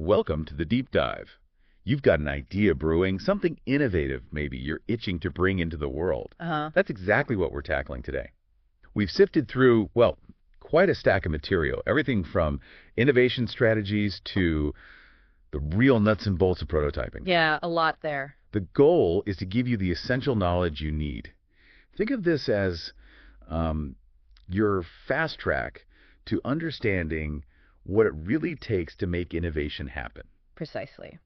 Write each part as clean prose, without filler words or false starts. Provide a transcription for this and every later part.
Welcome to the Deep Dive. You've got an idea brewing, something innovative maybe you're itching to bring into the world. That's exactly what we're tackling today. We've sifted through, well, quite a stack of material, everything from innovation strategies to the real nuts and bolts of prototyping. Yeah, a lot there. The goal is to give you the essential knowledge you need. Think of this as your fast track to understanding what it really takes to make innovation happen. Precisely.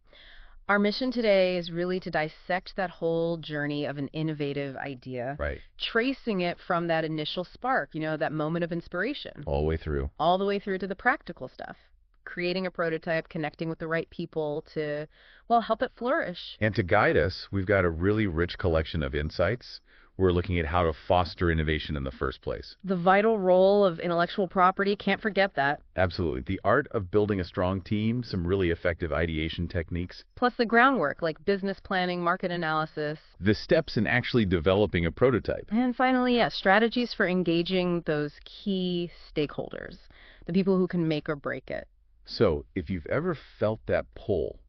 Our mission today is really to dissect that whole journey of an innovative idea, Right. tracing it from that initial spark, that moment of inspiration, All the way through. all the way through to the practical stuff. Creating a prototype, connecting with the right people to, well, help it flourish. And to guide us, we've got a really rich collection of insights. We're looking at how to foster innovation in the first place. The vital role of intellectual property, can't forget that. Absolutely. The art of building a strong team, some really effective ideation techniques. Plus the groundwork, like business planning, market analysis. The steps in actually developing a prototype. And finally, strategies for engaging those key stakeholders, the people who can make or break it. So, if you've ever felt that pull,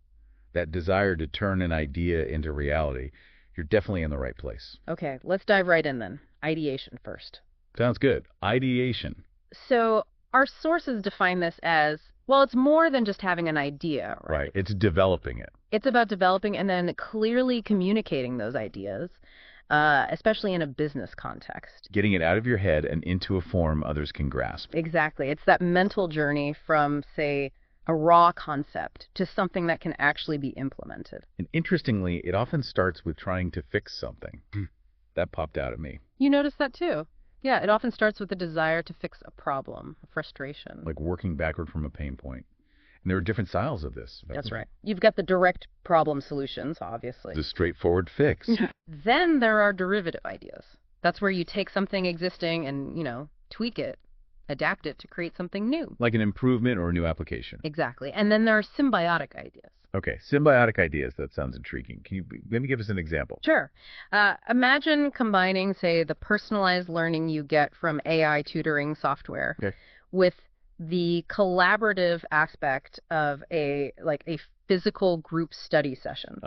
that desire to turn an idea into reality, you're definitely in the right place. Okay, let's dive right in then. Ideation first. Sounds good. Ideation. So our sources define this as, well, it's more than just having an idea, right? Right. It's developing it. It's about developing and then clearly communicating those ideas, especially in a business context. Getting it out of your head and into a form others can grasp. Exactly. It's that mental journey from, say, a raw concept to something that can actually be implemented. And interestingly, it often starts with trying to fix something. That popped out at me. You notice that too? Yeah, it often starts with a desire to fix a problem, a frustration. Like working backward from a pain point. And there are different styles of this. That's right. You've got the direct problem solutions, obviously. The straightforward fix. Then there are derivative ideas. That's where you take something existing and, tweak it, adapt it to create something new. Like an improvement or a new application. Exactly. And then there are symbiotic ideas. Okay, symbiotic ideas. That sounds intriguing. Can you maybe give us an example? Sure. Imagine combining, say, the personalized learning you get from AI tutoring software with the collaborative aspect of a physical group study session.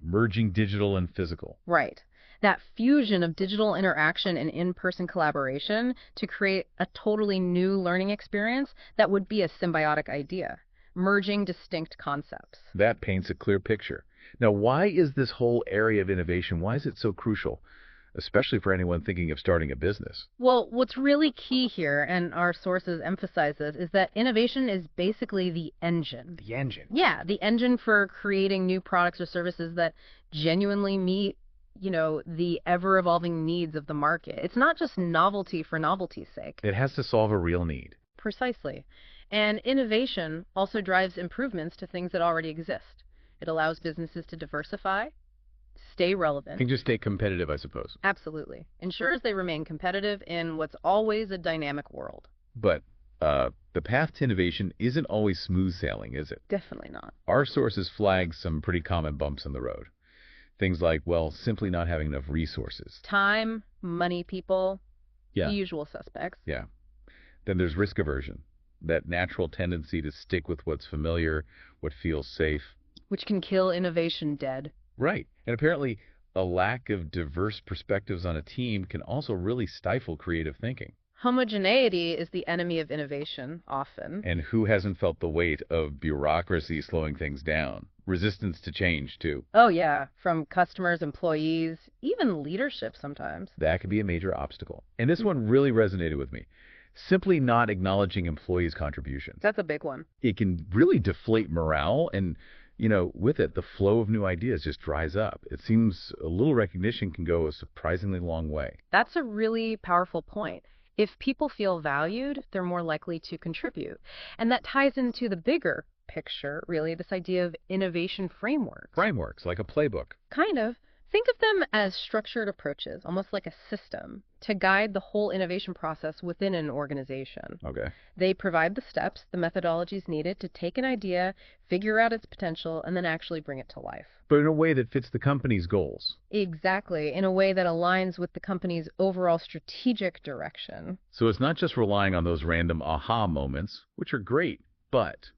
Merging digital and physical. Right. That fusion of digital interaction and in-person collaboration to create a totally new learning experience that would be a symbiotic idea, merging distinct concepts. That paints a clear picture. Now, why is this whole area of innovation, why is it so crucial, especially for anyone thinking of starting a business? Well, what's really key here, and our sources emphasize this, is that innovation is basically the engine. The engine? Yeah, the engine for creating new products or services that genuinely meet the ever-evolving needs of the market. It's not just novelty for novelty's sake. It has to solve a real need. Precisely. And innovation also drives improvements to things that already exist. It allows businesses to diversify, stay relevant. And just stay competitive, I suppose. Absolutely. Ensures they remain competitive in what's always a dynamic world. But the path to innovation isn't always smooth sailing, is it? Definitely not. Our sources flag some pretty common bumps in the road. Things like, well, simply not having enough resources. Time, money, people, the usual suspects. Yeah. Then there's risk aversion, that natural tendency to stick with what's familiar, what feels safe. Which can kill innovation dead. Right. And apparently, a lack of diverse perspectives on a team can also really stifle creative thinking. Homogeneity is the enemy of innovation, often. And who hasn't felt the weight of bureaucracy slowing things down? Resistance to change, too. Oh, yeah. From customers, employees, even leadership sometimes. That could be a major obstacle. And this one really resonated with me. Simply not acknowledging employees' contributions. That's a big one. It can really deflate morale and, with it, the flow of new ideas just dries up. It seems a little recognition can go a surprisingly long way. That's a really powerful point. If people feel valued, they're more likely to contribute. And that ties into the bigger picture, really, this idea of innovation frameworks. Frameworks, like a playbook. Kind of. Think of them as structured approaches, almost like a system, to guide the whole innovation process within an organization. Okay. They provide the steps, the methodologies needed to take an idea, figure out its potential, and then actually bring it to life. But in a way that fits the company's goals. Exactly, in a way that aligns with the company's overall strategic direction. So it's not just relying on those random aha moments, which are great, but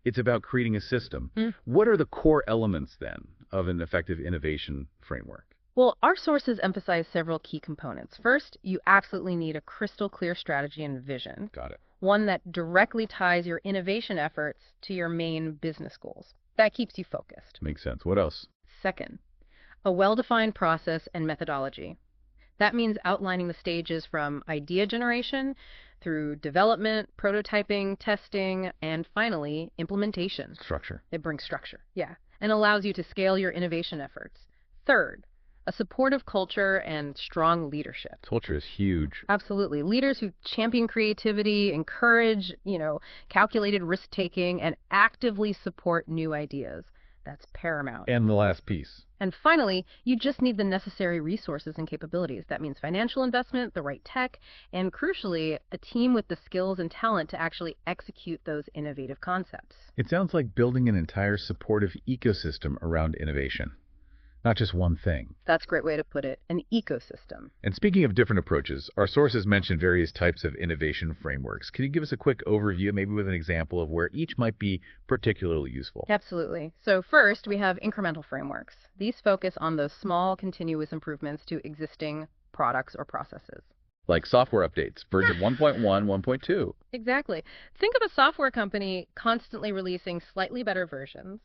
It's about creating a system. What are the core elements, then, of an effective innovation framework? Well, our sources emphasize several key components. First, you absolutely need a crystal clear strategy and vision. Got it. One that directly ties your innovation efforts to your main business goals. That keeps you focused. Makes sense. What else? Second, a well-defined process and methodology. That means outlining the stages from idea generation through development, prototyping, testing, and finally, implementation. Structure. It brings structure, yeah, and allows you to scale your innovation efforts. Third, a supportive culture and strong leadership. Culture is huge. Absolutely. Leaders who champion creativity, encourage, calculated risk-taking, and actively support new ideas. That's paramount. And the last piece. And finally, you just need the necessary resources and capabilities. That means financial investment, the right tech, and crucially, a team with the skills and talent to actually execute those innovative concepts. It sounds like building an entire supportive ecosystem around innovation. Not just one thing. That's a great way to put it, an ecosystem. And speaking of different approaches, our sources mention various types of innovation frameworks. Can you give us a quick overview, maybe with an example of where each might be particularly useful? Absolutely. So first, we have incremental frameworks. These focus on those small, continuous improvements to existing products or processes. Like software updates, version 1.1, 1.2. Exactly. Think of a software company constantly releasing slightly better versions.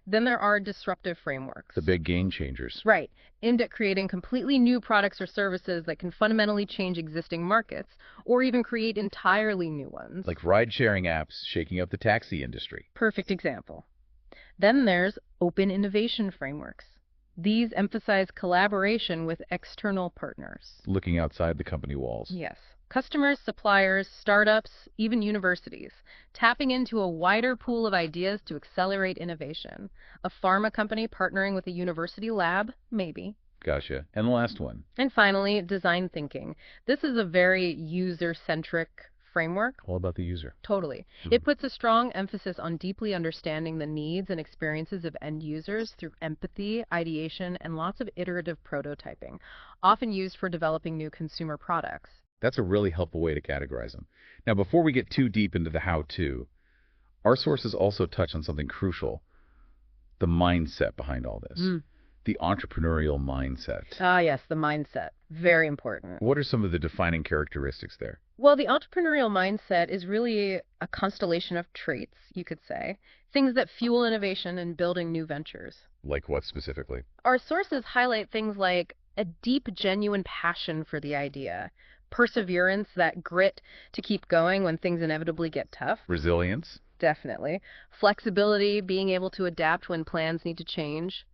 Then there are disruptive frameworks. The big game changers. Right. Aimed at creating completely new products or services that can fundamentally change existing markets or even create entirely new ones. Like ride-sharing apps shaking up the taxi industry. Perfect example. Then there's open innovation frameworks. These emphasize collaboration with external partners. Looking outside the company walls. Yes. Customers, suppliers, startups, even universities, tapping into a wider pool of ideas to accelerate innovation. A pharma company partnering with a university lab, maybe. Gotcha. And the last one. And finally, design thinking. This is a very user-centric framework. All about the user. Totally. It puts a strong emphasis on deeply understanding the needs and experiences of end users through empathy, ideation, and lots of iterative prototyping, often used for developing new consumer products. That's a really helpful way to categorize them. Now, before we get too deep into the how-to, our sources also touch on something crucial, the mindset behind all this, the entrepreneurial mindset. Ah, yes, the mindset. Very important. What are some of the defining characteristics there? Well, the entrepreneurial mindset is really a constellation of traits, you could say, things that fuel innovation and building new ventures. Like what specifically? Our sources highlight things like a deep, genuine passion for the idea, perseverance, that grit to keep going when things inevitably get tough. Resilience. Definitely. Flexibility, being able to adapt when plans need to change.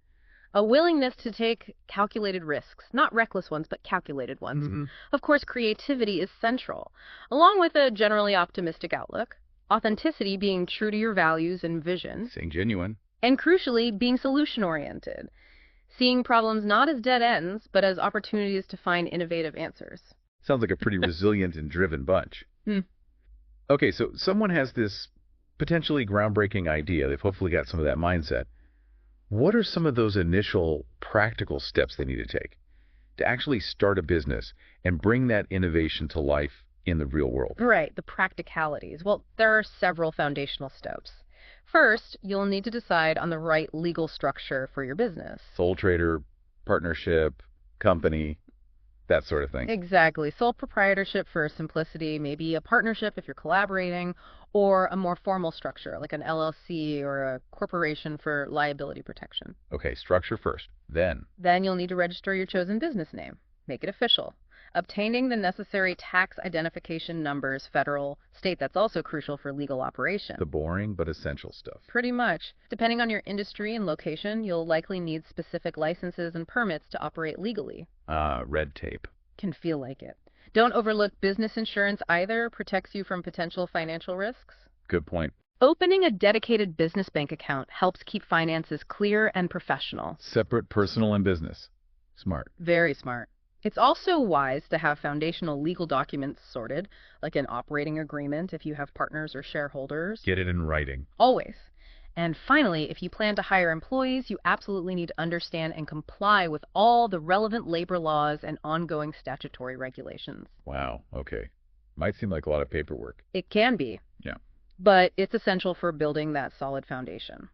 A willingness to take calculated risks, not reckless ones, but calculated ones. Of course, creativity is central, along with a generally optimistic outlook. Authenticity, being true to your values and vision. Staying genuine. And crucially, being solution-oriented. Seeing problems not as dead ends, but as opportunities to find innovative answers. Sounds like a pretty resilient and driven bunch. Okay, so someone has this potentially groundbreaking idea. They've hopefully got some of that mindset. What are some of those initial practical steps they need to take to actually start a business and bring that innovation to life in the real world? Right, the practicalities. Well, there are several foundational steps. First, you'll need to decide on the right legal structure for your business. Sole trader, partnership, company, that sort of thing. Exactly. Sole proprietorship for simplicity, maybe a partnership if you're collaborating, or a more formal structure like an LLC or a corporation for liability protection. Okay, structure first. Then you'll need to register your chosen business name. Make it official. Obtaining the necessary tax identification numbers, federal, state, that's also crucial for legal operation. The boring but essential stuff. Pretty much. Depending on your industry and location, you'll likely need specific licenses and permits to operate legally. Red tape. Can feel like it. Don't overlook business insurance either. Protects you from potential financial risks. Good point. Opening a dedicated business bank account helps keep finances clear and professional. Separate personal and business. Smart. Very smart. It's also wise to have foundational legal documents sorted, like an operating agreement if you have partners or shareholders. Get it in writing. Always. And finally, if you plan to hire employees, you absolutely need to understand and comply with all the relevant labor laws and ongoing statutory regulations. Wow, okay. Might seem like a lot of paperwork. It can be. Yeah. but it's essential for building that solid foundation.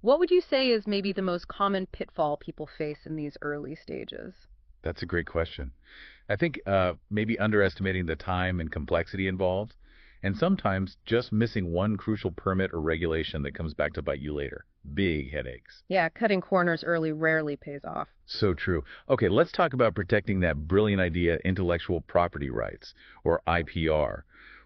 What would you say is maybe the most common pitfall people face in these early stages? That's a great question. I think maybe underestimating the time and complexity involved, and sometimes just missing one crucial permit or regulation that comes back to bite you later. Big headaches. Yeah, cutting corners early rarely pays off. So true. Okay, let's talk about protecting that brilliant idea, intellectual property rights, or IPR.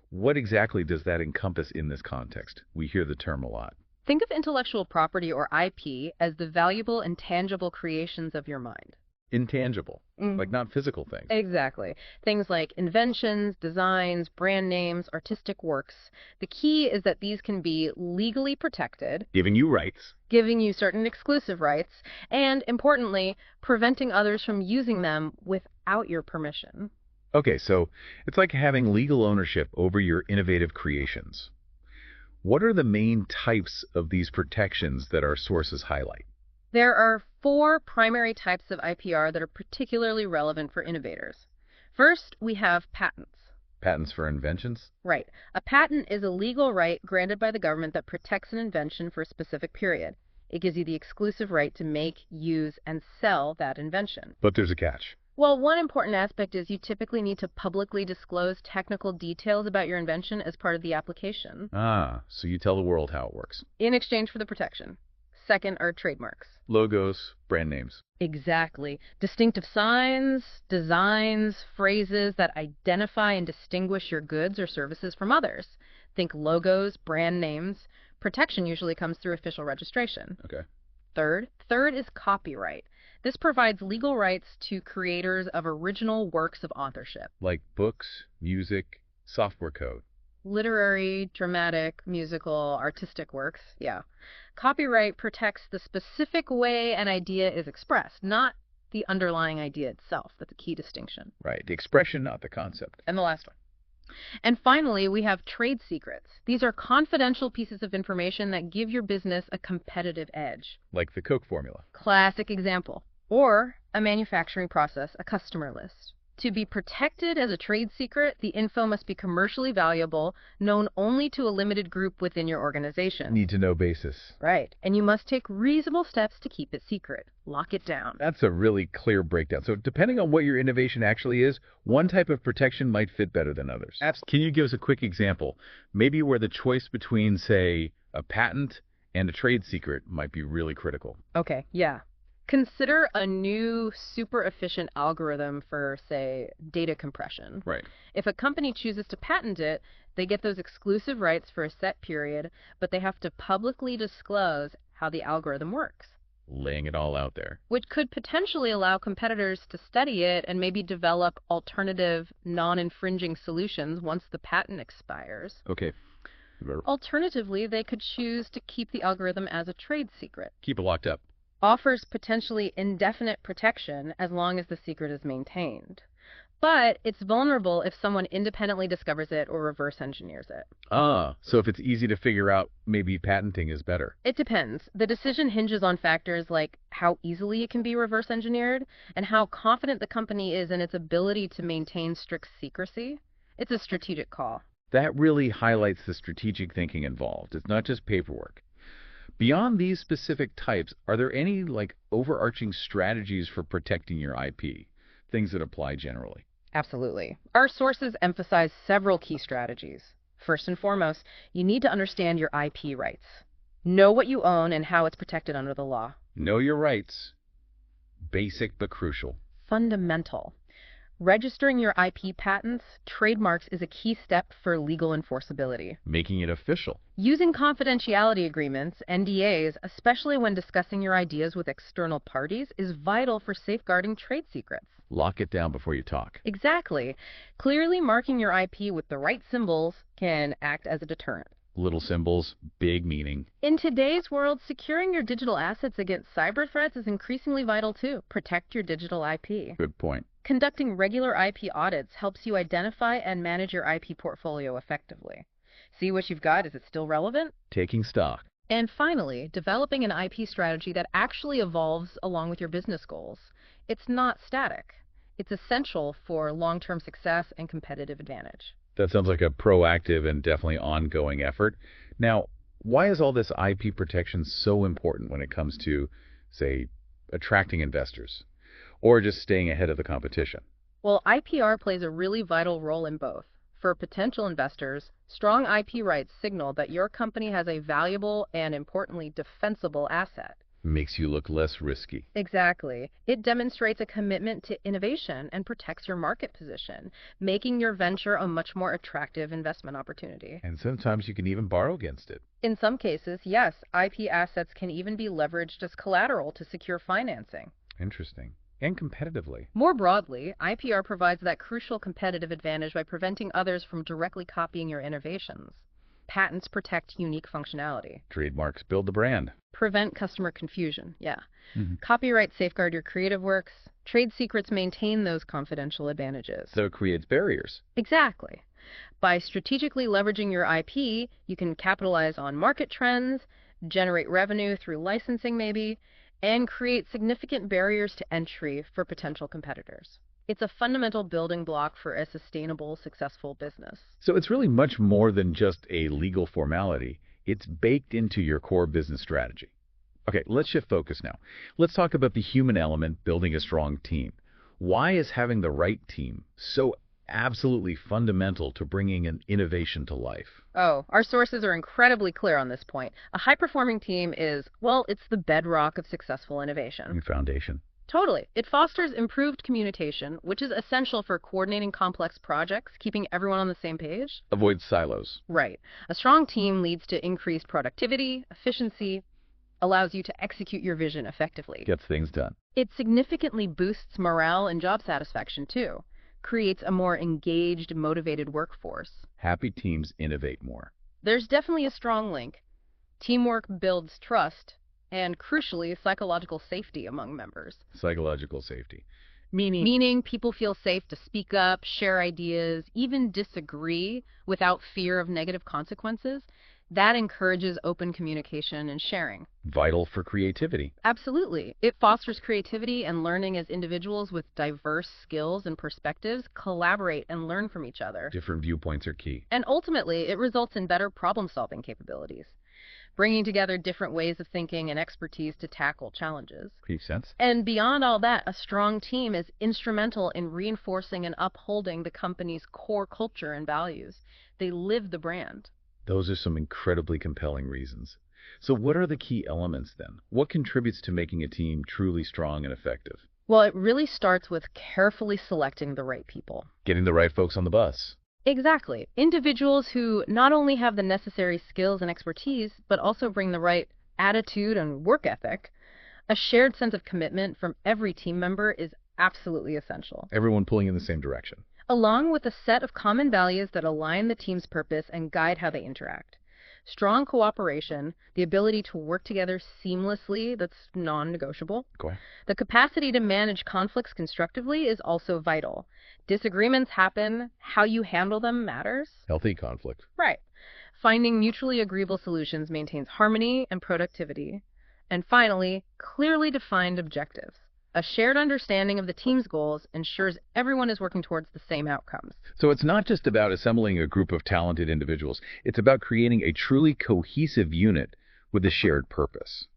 What exactly does that encompass in this context? We hear the term a lot. Think of intellectual property, or IP, as the valuable and tangible creations of your mind. Intangible, like not physical things. Exactly. Things like inventions, designs, brand names, artistic works. The key is that these can be legally protected, Giving you rights. giving you certain exclusive rights, and, importantly, preventing others from using them without your permission. Okay, so it's like having legal ownership over your innovative creations. What are the main types of these protections that our sources highlight? There are 4 primary types of IPR that are particularly relevant for innovators. First, we have patents. Patents for inventions? Right. A patent is a legal right granted by the government that protects an invention for a specific period. It gives you the exclusive right to make, use, and sell that invention. But there's a catch. Well, one important aspect is you typically need to publicly disclose technical details about your invention as part of the application. Ah, so you tell the world how it works. In exchange for the protection. Second are trademarks. Logos, brand names. Exactly. Distinctive signs, designs, phrases that identify and distinguish your goods or services from others. Think logos, brand names. Protection usually comes through official registration. Okay. Third is copyright. This provides legal rights to creators of original works of authorship. Like books, music, software code. Literary, dramatic, musical, artistic works, yeah. Copyright protects the specific way an idea is expressed, not the underlying idea itself. That's a key distinction. Right, the expression, not the concept. And the last one. And finally, we have trade secrets. These are confidential pieces of information that give your business a competitive edge. Like the Coke formula. Classic example. Or a manufacturing process, a customer list. To be protected as a trade secret, the info must be commercially valuable, known only to a limited group within your organization. Need to know basis. Right. And you must take reasonable steps to keep it secret. Lock it down. That's a really clear breakdown. So depending on what your innovation actually is, one type of protection might fit better than others. Can you give us a quick example? Maybe where the choice between, say, a patent and a trade secret might be really critical. Okay, yeah. Consider a new super efficient algorithm for, say, data compression. Right. If a company chooses to patent it, they get those exclusive rights for a set period, but they have to publicly disclose how the algorithm works. Laying it all out there. Which could potentially allow competitors to study it and maybe develop alternative, non-infringing solutions once the patent expires. Okay. Alternatively, they could choose to keep the algorithm as a trade secret. Keep it locked up. Offers potentially indefinite protection as long as the secret is maintained. But it's vulnerable if someone independently discovers it or reverse engineers it. Ah, so if it's easy to figure out, maybe patenting is better. It depends. The decision hinges on factors like how easily it can be reverse engineered and how confident the company is in its ability to maintain strict secrecy. It's a strategic call. That really highlights the strategic thinking involved. It's not just paperwork. Beyond these specific types, are there any overarching strategies for protecting your IP? Things that apply generally? Absolutely. Our sources emphasize several key strategies. First and foremost, you need to understand your IP rights. Know what you own and how it's protected under the law. Know your rights. Basic but crucial. Fundamental. Registering your IP patents, trademarks is a key step for legal enforceability. Making it official. Using confidentiality agreements, NDAs, especially when discussing your ideas with external parties, is vital for safeguarding trade secrets. Lock it down before you talk. Exactly. Clearly marking your IP with the right symbols can act as a deterrent. Little symbols, big meaning. In today's world, securing your digital assets against cyber threats is increasingly vital too. Protect your digital IP. Good point. Conducting regular IP audits helps you identify and manage your IP portfolio effectively. See what you've got. Is it still relevant? Taking stock. And finally, developing an IP strategy that actually evolves along with your business goals. It's not static. It's essential for long-term success and competitive advantage. That sounds like a proactive and definitely ongoing effort. Now, why is all this IP protection so important when it comes to, say, attracting investors or just staying ahead of the competition? Well, IPR plays a really vital role in both. For potential investors, strong IP rights signal that your company has a valuable and, importantly, defensible asset. Makes you look less risky. Exactly. It demonstrates a commitment to innovation and protects your market position, making your venture a much more attractive investment opportunity. And sometimes you can even borrow against it. In some cases, yes, IP assets can even be leveraged as collateral to secure financing. Interesting. And competitively. More broadly, IPR provides that crucial competitive advantage by preventing others from directly copying your innovations. Patents protect unique functionality. Trademarks build the brand. Prevent customer confusion, yeah. Mm-hmm. Copyrights safeguard your creative works. Trade secrets maintain those confidential advantages. So it creates barriers. Exactly. By strategically leveraging your IP, you can capitalize on market trends, generate revenue through licensing maybe, and create significant barriers to entry for potential competitors. It's a fundamental building block for a sustainable, successful business. So it's really much more than just a legal formality. It's baked into your core business strategy. Okay, let's shift focus now. Let's talk about the human element building a strong team. Why is having the right team so absolutely fundamental to bringing an innovation to life? Oh, our sources are incredibly clear on this point. A high-performing team is, well, it's the bedrock of successful innovation. Foundation. Totally. It fosters improved communication, which is essential for coordinating complex projects, keeping everyone on the same page. Avoid silos. Right. A strong team leads to increased productivity, efficiency, allows you to execute your vision effectively. Gets things done. It significantly boosts morale and job satisfaction, too. Creates a more engaged, motivated workforce. Happy teams innovate more. There's definitely a strong link. Teamwork builds trust, and crucially, psychological safety among members. Psychological safety. Meaning people feel safe to speak up, share ideas, even disagree without fear of negative consequences. That encourages open communication and sharing. Vital for creativity. Absolutely. It fosters creativity and learning as individuals with diverse skills and perspectives collaborate and learn from each other. Different viewpoints are key. And ultimately, it results in better problem-solving capabilities, bringing together different ways of thinking and expertise to tackle challenges. Makes sense. And beyond all that, a strong team is instrumental in reinforcing and upholding the company's core culture and values. They live the brand. Those are some incredibly compelling reasons. So what are the key elements then? What contributes to making a team truly strong and effective? Well, it really starts with carefully selecting the right people. Getting the right folks on the bus. Exactly. Individuals who not only have the necessary skills and expertise, but also bring the right attitude and work ethic. A shared sense of commitment from every team member is absolutely essential. Everyone pulling in the same direction. Along with a set of common values that align the team's purpose and guide how they interact. Strong cooperation, the ability to work together seamlessly, that's non-negotiable. Okay. The capacity to manage conflicts constructively is also vital. Disagreements happen, how you handle them matters. Healthy conflict. Right. Finding mutually agreeable solutions maintains harmony and productivity. And finally, clearly defined objectives. A shared understanding of the team's goals ensures everyone is working towards the same outcomes. So it's not just about assembling a group of talented individuals. It's about creating a truly cohesive unit with a shared purpose.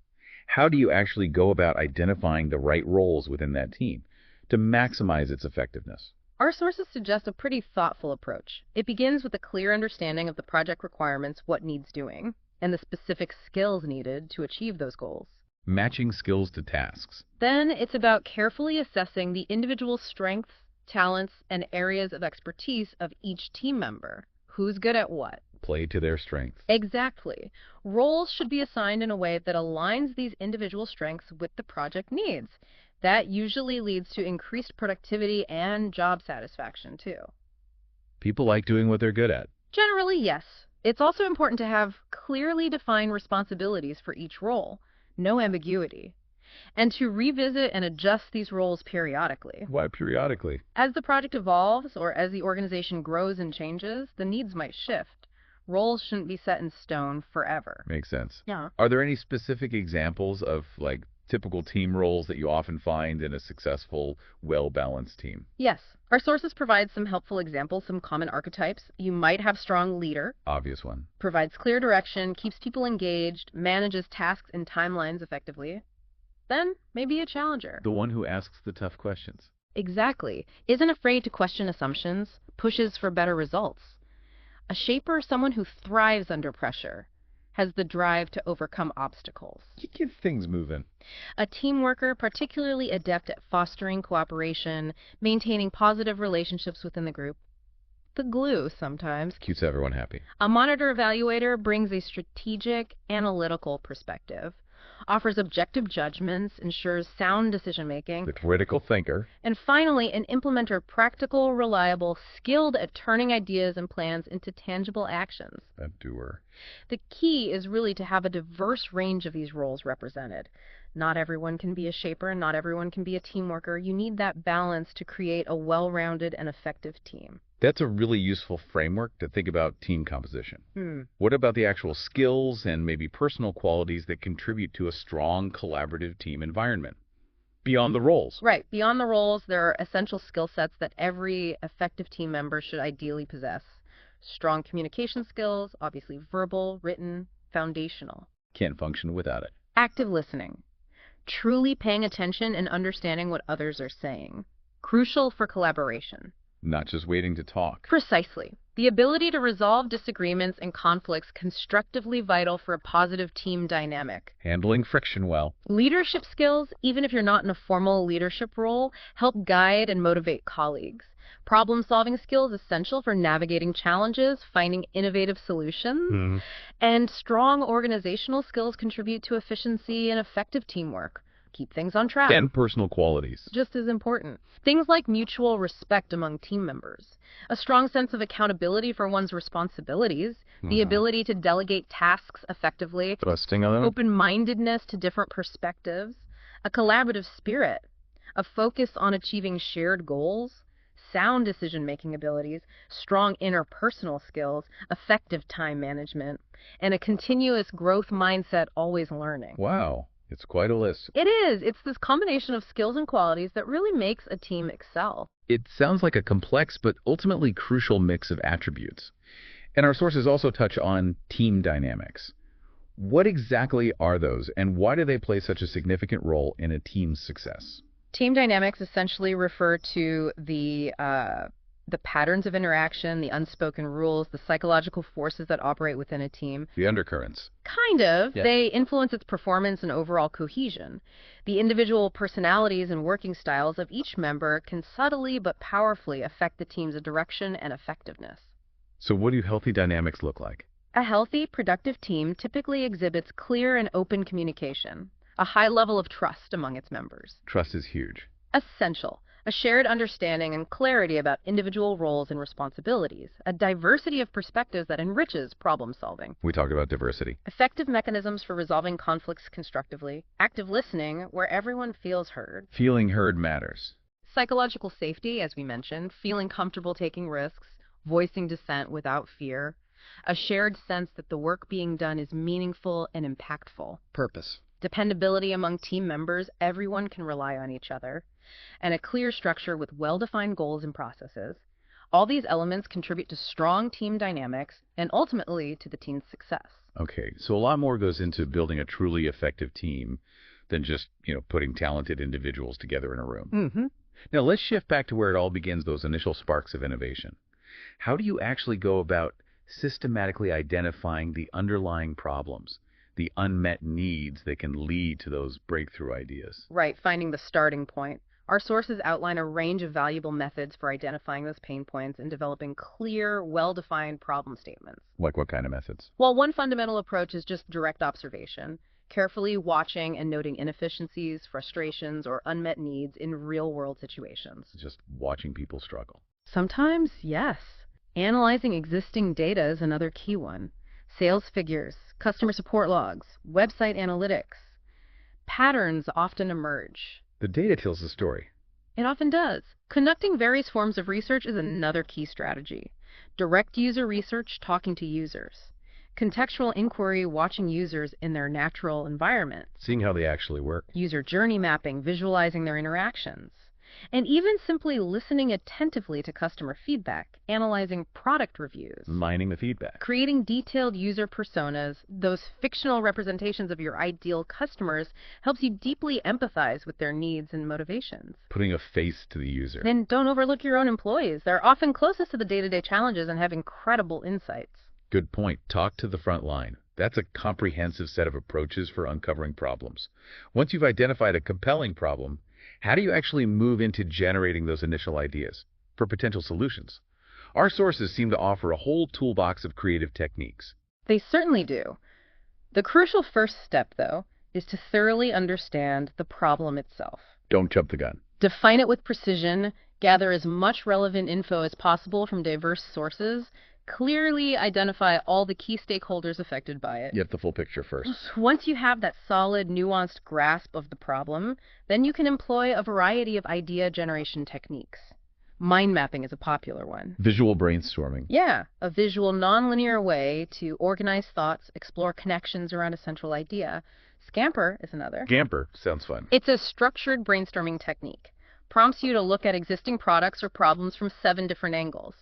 How do you actually go about identifying the right roles within that team to maximize its effectiveness? Our sources suggest a pretty thoughtful approach. It begins with a clear understanding of the project requirements, what needs doing, and the specific skills needed to achieve those goals. Matching skills to tasks. Then it's about carefully assessing the individual strengths, talents, and areas of expertise of each team member. Who's good at what? Play to their strengths. Exactly. Roles should be assigned in a way that aligns these individual strengths with the project needs. That usually leads to increased productivity and job satisfaction, too. People like doing what they're good at. Generally, yes. It's also important to have clearly defined responsibilities for each role. No ambiguity, and to revisit and adjust these roles periodically. Why periodically? As the project evolves or as the organization grows and changes, the needs might shift. Roles shouldn't be set in stone forever. Makes sense. Yeah. Are there any specific examples of, typical team roles that you often find in a successful, well-balanced team? Yes. Our sources provide some helpful examples, some common archetypes. You might have strong leader. Obvious one. Provides clear direction, keeps people engaged, manages tasks and timelines effectively. Then, maybe a challenger. The one who asks the tough questions. Exactly. Isn't afraid to question assumptions, pushes for better results. A shaper, someone who thrives under pressure, has the drive to overcome obstacles. You get things moving. A team worker, particularly adept at fostering cooperation, maintaining positive relationships within the group. The glue, sometimes. Keeps everyone happy. A monitor evaluator brings a strategic, analytical perspective, offers objective judgments, ensures sound decision-making. The critical thinker. And finally, an implementer, practical, reliable, skilled at turning ideas and plans into tangible actions. A doer. The key is really to have a diverse range of these roles represented. Not everyone can be a shaper, and not everyone can be a team worker. You need that balance to create a well-rounded and effective team. That's a really useful framework to think about team composition. What about the actual skills and maybe personal qualities that contribute to a strong collaborative team environment? Beyond the roles. Right. Beyond the roles, there are essential skill sets that every effective team member should ideally possess. Strong communication skills, obviously verbal, written, foundational. Can't function without it. Active listening. Truly paying attention and understanding what others are saying. Crucial for collaboration. Not just waiting to talk. Precisely. The ability to resolve disagreements and conflicts constructively vital for a positive team dynamic. Handling friction well. Leadership skills, even if you're not in a formal leadership role, help guide and motivate colleagues. Problem-solving skills essential for navigating challenges, finding innovative solutions. And strong organizational skills contribute to efficiency and effective teamwork. Keep things on track. And personal qualities. Just as important. Things like mutual respect among team members, a strong sense of accountability for one's responsibilities, the ability to delegate tasks effectively, Trusting others. open-mindedness to different perspectives, a collaborative spirit, a focus on achieving shared goals, sound decision-making abilities, strong interpersonal skills, effective time management, and a continuous growth mindset, always learning. Wow. It's quite a list. It is. It's this combination of skills and qualities that really makes a team excel. It sounds like a complex but ultimately crucial mix of attributes. And our sources also touch on team dynamics. What exactly are those, and why do they play such a significant role in a team's success? Team dynamics essentially refer to the patterns of interaction, the unspoken rules, the psychological forces that operate within a team. The undercurrents. Kind of. Yeah. They influence its performance and overall cohesion. The individual personalities and working styles of each member can subtly but powerfully affect the team's direction and effectiveness. So what do healthy dynamics look like? A healthy, productive team typically exhibits clear and open communication, a high level of trust among its members. Trust is huge. Essential. A shared understanding and clarity about individual roles and responsibilities, a diversity of perspectives that enriches problem solving. We talked about diversity. Effective mechanisms for resolving conflicts constructively, active listening where everyone feels heard. Feeling heard matters. Psychological safety, as we mentioned, feeling comfortable taking risks, voicing dissent without fear, a shared sense that the work being done is meaningful and impactful. Purpose. Dependability among team members, everyone can rely on each other, and a clear structure with well-defined goals and processes. All these elements contribute to strong team dynamics and ultimately to the team's success. Okay, so a lot more goes into building a truly effective team than just, putting talented individuals together in a room. Now let's shift back to where it all begins, those initial sparks of innovation. How do you actually go about systematically identifying the underlying problems, the unmet needs that can lead to those breakthrough ideas? Right, finding the starting point. Our sources outline a range of valuable methods for identifying those pain points and developing clear, well-defined problem statements. Like what kind of methods? Well, one fundamental approach is just direct observation, carefully watching and noting inefficiencies, frustrations, or unmet needs in real-world situations. Just watching people struggle. Sometimes, yes. Analyzing existing data is another key one. Sales figures, customer support logs, website analytics. Patterns often emerge. The data tells the story. It often does. Conducting various forms of research is another key strategy. Direct user research, talking to users. Contextual inquiry, watching users in their natural environment. Seeing how they actually work. User journey mapping, visualizing their interactions. And even simply listening attentively to customer feedback, analyzing product reviews. Mining the feedback. Creating detailed user personas, those fictional representations of your ideal customers, helps you deeply empathize with their needs and motivations. Putting a face to the user. Then don't overlook your own employees. They're often closest to the day-to-day challenges and have incredible insights. Good point. Talk to the front line. That's a comprehensive set of approaches for uncovering problems. Once you've identified a compelling problem, how do you actually move into generating those initial ideas for potential solutions? Our sources seem to offer a whole toolbox of creative techniques. They certainly do. The crucial first step, though, is to thoroughly understand the problem itself. Don't jump the gun. Define it with precision, gather as much relevant info as possible from diverse sources, clearly identify all the key stakeholders affected by it. You have the full picture first. Once you have that solid, nuanced grasp of the problem, then you can employ a variety of idea generation techniques. Mind mapping is a popular one. Visual brainstorming. Yeah, a visual, nonlinear way to organize thoughts, explore connections around a central idea. Scamper is another. Scamper sounds fun. It's a structured brainstorming technique. Prompts you to look at existing products or problems from 7 different angles.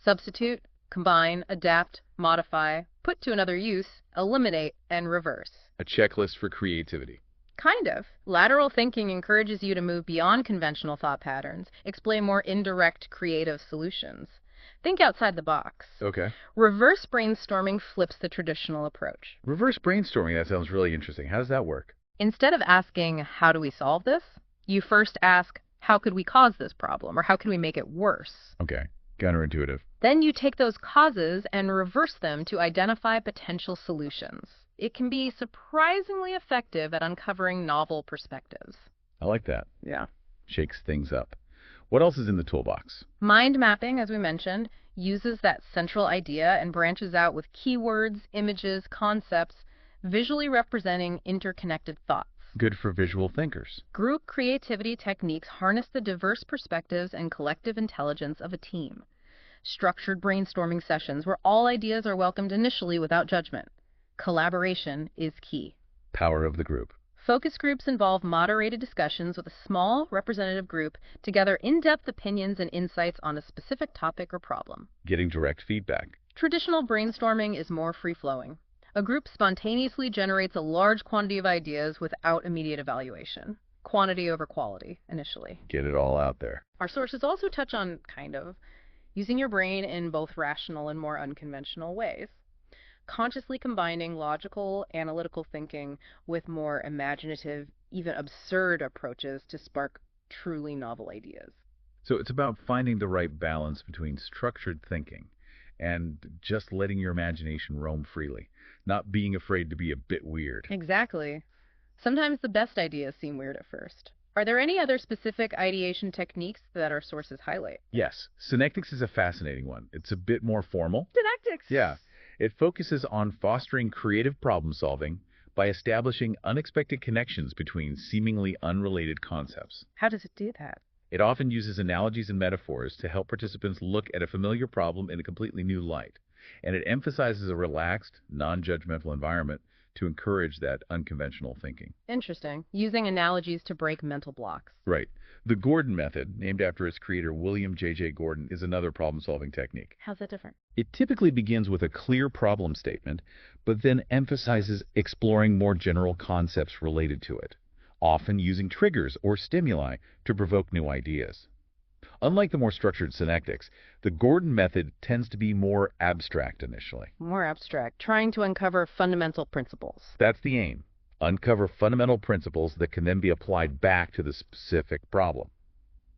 Substitute, combine, adapt, modify, put to another use, eliminate, and reverse. A checklist for creativity. Kind of. Lateral thinking encourages you to move beyond conventional thought patterns, explore more indirect, creative solutions. Think outside the box. Okay. Reverse brainstorming flips the traditional approach. Reverse brainstorming, that sounds really interesting. How does that work? Instead of asking, how do we solve this? You first ask, how could we cause this problem? Or how can we make it worse? Okay. Counterintuitive. Then you take those causes and reverse them to identify potential solutions. It can be surprisingly effective at uncovering novel perspectives. I like that. Yeah. Shakes things up. What else is in the toolbox? Mind mapping, as we mentioned, uses that central idea and branches out with keywords, images, concepts, visually representing interconnected thoughts. Good for visual thinkers. Group creativity techniques harness the diverse perspectives and collective intelligence of a team. Structured brainstorming sessions where all ideas are welcomed initially without judgment. Collaboration is key. Power of the group. Focus groups involve moderated discussions with a small representative group to gather in-depth opinions and insights on a specific topic or problem. Getting direct feedback. Traditional brainstorming is more free-flowing. A group spontaneously generates a large quantity of ideas without immediate evaluation. Quantity over quality, initially. Get it all out there. Our sources also touch on, using your brain in both rational and more unconventional ways. Consciously combining logical, analytical thinking with more imaginative, even absurd approaches to spark truly novel ideas. So it's about finding the right balance between structured thinking and just letting your imagination roam freely, not being afraid to be a bit weird. Exactly. Sometimes the best ideas seem weird at first. Are there any other specific ideation techniques that our sources highlight? Yes. Synectics is a fascinating one. It's a bit more formal. Synectics! Yeah. It focuses on fostering creative problem-solving by establishing unexpected connections between seemingly unrelated concepts. How does it do that? It often uses analogies and metaphors to help participants look at a familiar problem in a completely new light. And it emphasizes a relaxed, non-judgmental environment to encourage that unconventional thinking. Interesting. Using analogies to break mental blocks. Right. The Gordon method, named after its creator William J.J. Gordon, is another problem-solving technique. How's that different? It typically begins with a clear problem statement, but then emphasizes exploring more general concepts related to it, often using triggers or stimuli to provoke new ideas. Unlike the more structured synectics, the Gordon method tends to be more abstract initially. More abstract, trying to uncover fundamental principles. That's the aim. Uncover fundamental principles that can then be applied back to the specific problem.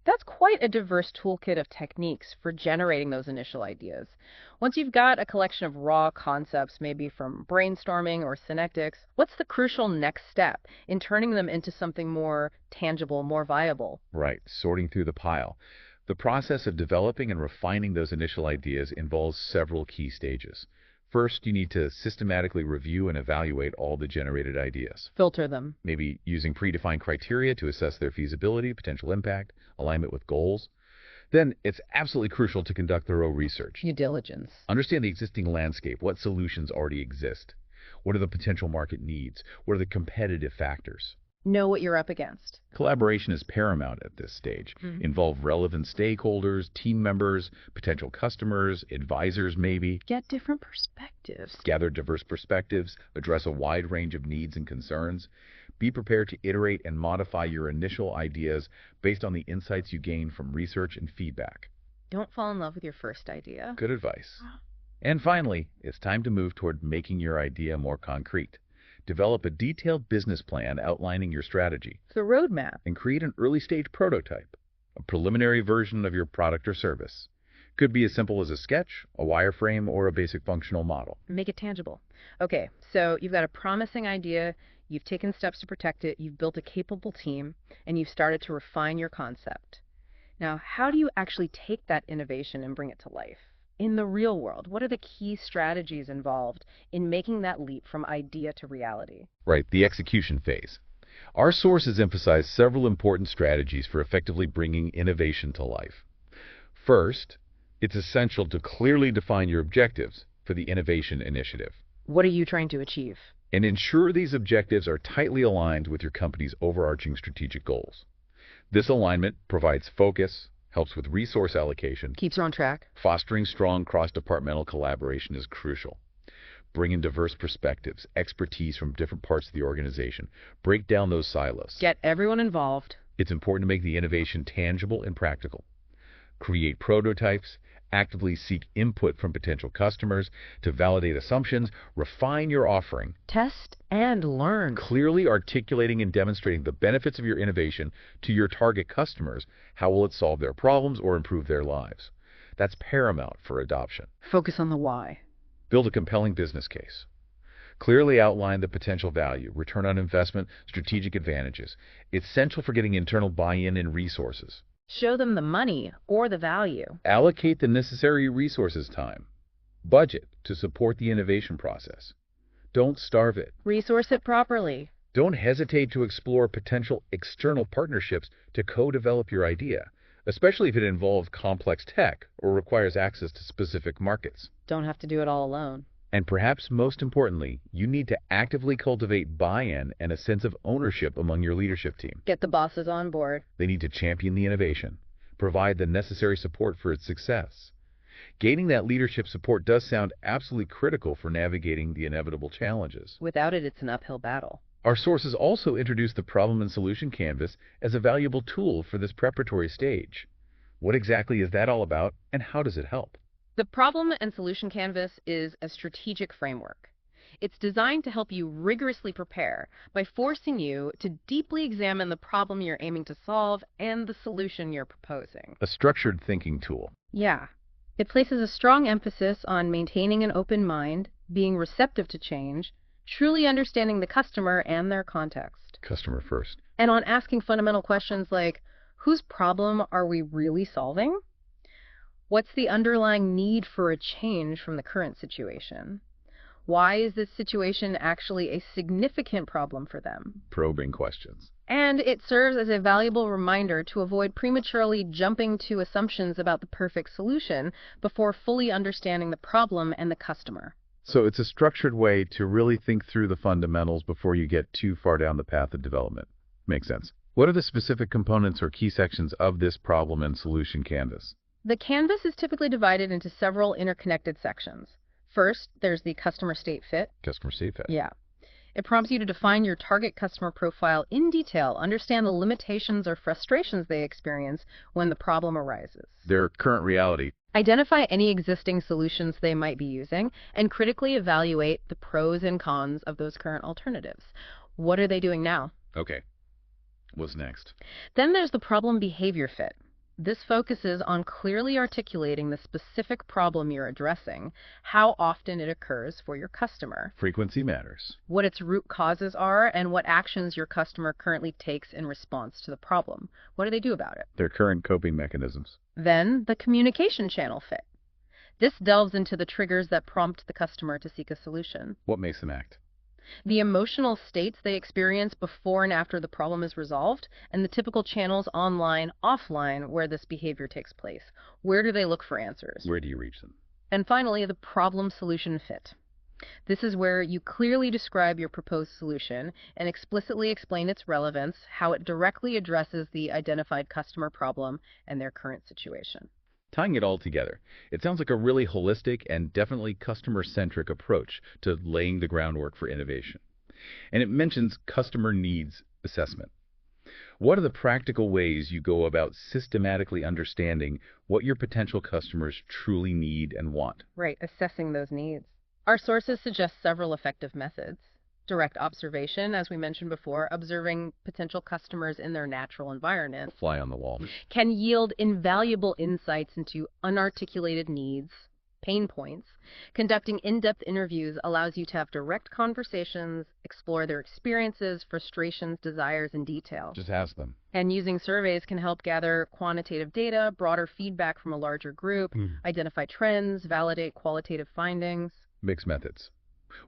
That's quite a diverse toolkit of techniques for generating those initial ideas. Once you've got a collection of raw concepts, maybe from brainstorming or synectics, what's the crucial next step in turning them into something more tangible, more viable? Right, sorting through the pile. The process of developing and refining those initial ideas involves several key stages. First, you need to systematically review and evaluate all the generated ideas. Filter them. Maybe using predefined criteria to assess their feasibility, potential impact, alignment with goals. Then it's absolutely crucial to conduct thorough research. Due diligence. Understand the existing landscape. What solutions already exist? What are the potential market needs? What are the competitive factors? Know what you're up against. Collaboration is paramount at this stage. Involve relevant stakeholders, team members, potential customers, advisors maybe. Get different perspectives. Gather diverse perspectives, address a wide range of needs and concerns. Be prepared to iterate and modify your initial ideas based on the insights you gain from research and feedback. Don't fall in love with your first idea. Good advice. And finally, it's time to move toward making your idea more concrete. Develop a detailed business plan outlining your strategy. The roadmap. And create an early-stage prototype, a preliminary version of your product or service. Could be as simple as a sketch, a wireframe, or a basic functional model. Make it tangible. Okay, so you've got a promising idea, you've taken steps to protect it, you've built a capable team, and you've started to refine your concept. Now, how do you actually take that innovation and bring it to life? In the real world, what are the key strategies involved in making that leap from idea to reality? Right, the execution phase. Our sources emphasize several important strategies for effectively bringing innovation to life. First, it's essential to clearly define your objectives for the innovation initiative. What are you trying to achieve? And ensure these objectives are tightly aligned with your company's overarching strategic goals. This alignment provides focus, helps with resource allocation. Keeps you on track. Fostering strong cross-departmental collaboration is crucial. Bring in diverse perspectives, expertise from different parts of the organization. Break down those silos. Get everyone involved. It's important to make the innovation tangible and practical. Create prototypes. Actively seek input from potential customers to validate assumptions. Refine your offering. Test and learn. Clearly articulating and demonstrating the benefits of your innovation to your target customers. How will it solve their problems or improve their lives? That's paramount for adoption. Focus on the why. Build a compelling business case. Clearly outline the potential value, return on investment, strategic advantages. It's essential for getting internal buy-in and resources. Show them the money or the value. Allocate the necessary resources, time, budget to support the innovation process. Don't starve it. Resource it properly. Don't hesitate to explore potential external partnerships to co-develop your idea, especially if it involves complex tech or requires access to specific markets. Don't have to do it all alone. And perhaps most importantly, you need to actively cultivate buy-in and a sense of ownership among your leadership team. Get the bosses on board. They need to champion the innovation, provide the necessary support for its success. Gaining that leadership support does sound absolutely critical for navigating the inevitable challenges. Without it, it's an uphill battle. Our sources also introduce the problem and solution canvas as a valuable tool for this preparatory stage. What exactly is that all about, and how does it help? The problem and solution canvas is a strategic framework. It's designed to help you rigorously prepare by forcing you to deeply examine the problem you're aiming to solve and the solution you're proposing. A structured thinking tool. Yeah. It places a strong emphasis on maintaining an open mind, being receptive to change, truly understanding the customer and their context. Customer first. And on asking fundamental questions like, whose problem are we really solving? What's the underlying need for a change from the current situation? Why is this situation actually a significant problem for them? Probing questions. And it serves as a valuable reminder to avoid prematurely jumping to assumptions about the perfect solution before fully understanding the problem and the customer. So it's a structured way to really think through the fundamentals before you get too far down the path of development. Makes sense. What are the specific components or key sections of this problem and solution canvas? The canvas is typically divided into several interconnected sections. First, there's the customer state fit. Customer state fit. Yeah. It prompts you to define your target customer profile in detail, understand the limitations or frustrations they experience when the problem arises. Their current reality. Identify any existing solutions they might be using, and critically evaluate the pros and cons of those current alternatives. What are they doing now? Okay. What's next? Then there's the problem behavior fit. This focuses on clearly articulating the specific problem you're addressing, how often it occurs for your customer. Frequency matters. What its root causes are, and what actions your customer currently takes in response to the problem. What do they do about it? Their current coping mechanisms. Then, the communication channel fit. This delves into the triggers that prompt the customer to seek a solution. What makes them act? the emotional states they experience before and after the problem is resolved, and the typical channels online, offline, where this behavior takes place. Where do they look for answers? Where do you reach them? And finally, the problem-solution fit. This is where you clearly describe your proposed solution and explicitly explain its relevance, how it directly addresses the identified customer problem and their current situation. Tying it all together, it sounds like a really holistic and definitely customer-centric approach to laying the groundwork for innovation. And it mentions customer needs assessment. What are the practical ways you go about systematically understanding what your potential customers truly need and want? Right, assessing those needs. Our sources suggest several effective methods. Direct observation, as we mentioned before, observing potential customers in their natural environment, Fly on the wall. can yield invaluable insights into unarticulated needs, pain points. Conducting in-depth interviews allows you to have direct conversations, explore their experiences, frustrations, desires in detail. Just ask them. And using surveys can help gather quantitative data, broader feedback from a larger group, identify trends, validate qualitative findings. Mixed methods.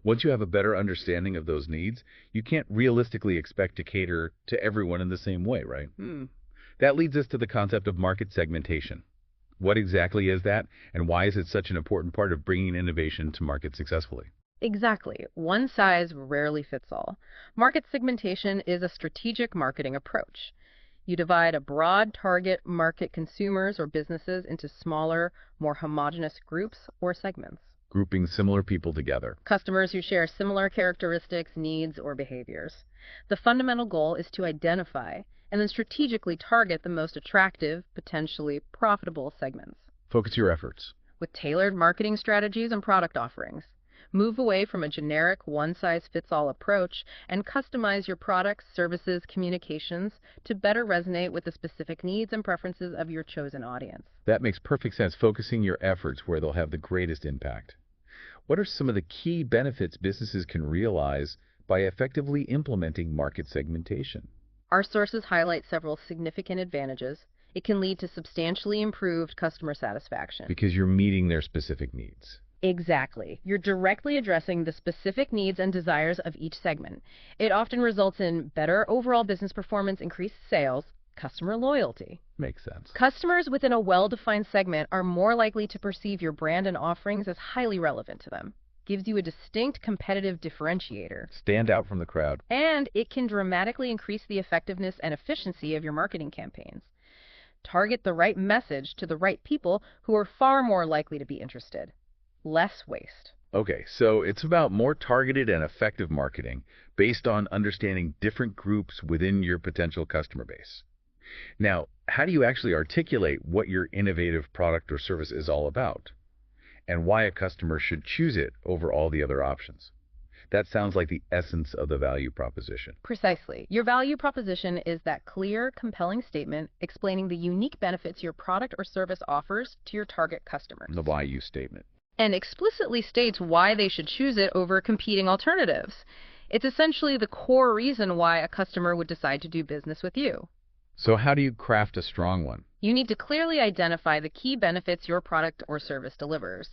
Once you have a better understanding of those needs, you can't realistically expect to cater to everyone in the same way, right? That leads us to the concept of market segmentation. What exactly is that, and why is it such an important part of bringing innovation to market successfully? Exactly. One size rarely fits all. Market segmentation is a strategic marketing approach. You divide a broad target market consumers or businesses into smaller, more homogeneous groups or segments. Grouping similar people together. Customers who share similar characteristics, needs, or behaviors. The fundamental goal is to identify and then strategically target the most attractive, potentially profitable segments. Focus your efforts. With tailored marketing strategies and product offerings. Move away from a generic, one-size-fits-all approach and customize your products, services, communications to better resonate with the specific needs and preferences of your chosen audience. That makes perfect sense, focusing your efforts where they'll have the greatest impact. What are some of the key benefits businesses can realize by effectively implementing market segmentation? Our sources highlight several significant advantages. It can lead to substantially improved customer satisfaction. Because you're meeting their specific needs. Exactly. You're directly addressing the specific needs and desires of each segment. It often results in better overall business performance, increased sales, customer loyalty. Makes sense. Customers within a well-defined segment are more likely to perceive your brand and offerings as highly relevant to them. Gives you a distinct competitive differentiator. Stand out from the crowd. And it can dramatically increase the effectiveness and efficiency of your marketing campaigns. Target the right message to the right people who are far more likely to be interested. Less waste. Okay, so it's about more targeted and effective marketing based on understanding different groups within your potential customer base. Now, how do you actually articulate what your innovative product or service is all about, and why a customer should choose it over all the other options? That sounds like the essence of the value proposition. Precisely. Your value proposition is that clear, compelling statement explaining the unique benefits your product or service offers to your target customers. The why you statement. And explicitly states why they should choose it over competing alternatives. It's essentially the core reason why a customer would decide to do business with you. So how do you craft a strong one? You need to clearly identify the key benefits your product or service delivers.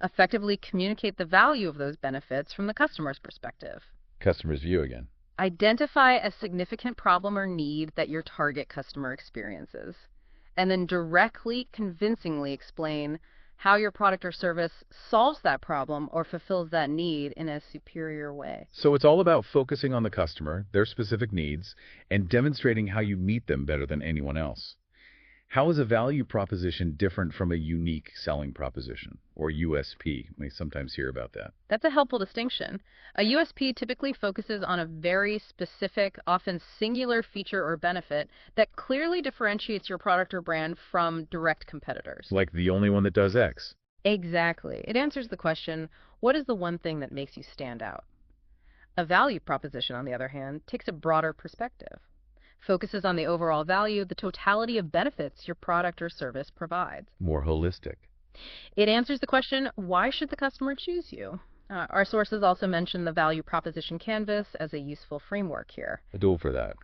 Effectively communicate the value of those benefits from the customer's perspective. Customer's view again. Identify a significant problem or need that your target customer experiences. And then directly, convincingly explain how your product or service solves that problem or fulfills that need in a superior way. So it's all about focusing on the customer, their specific needs, and demonstrating how you meet them better than anyone else. How is a value proposition different from a unique selling proposition, or USP? We sometimes hear about that. That's a helpful distinction. A USP typically focuses on a very specific, often singular feature or benefit that clearly differentiates your product or brand from direct competitors. Like the only one that does X. Exactly. It answers the question, what is the one thing that makes you stand out? A value proposition, on the other hand, takes a broader perspective. Focuses on the overall value, the totality of benefits your product or service provides. More holistic. It answers the question, why should the customer choose you? Our sources also mention the value proposition canvas as a useful framework here. A tool for that.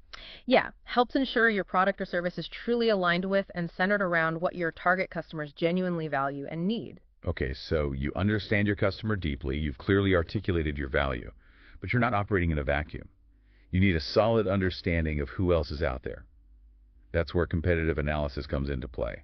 Yeah, helps ensure your product or service is truly aligned with and centered around what your target customers genuinely value and need. Okay, so you understand your customer deeply, you've clearly articulated your value. but you're not operating in a vacuum. You need a solid understanding of who else is out there. That's where competitive analysis comes into play.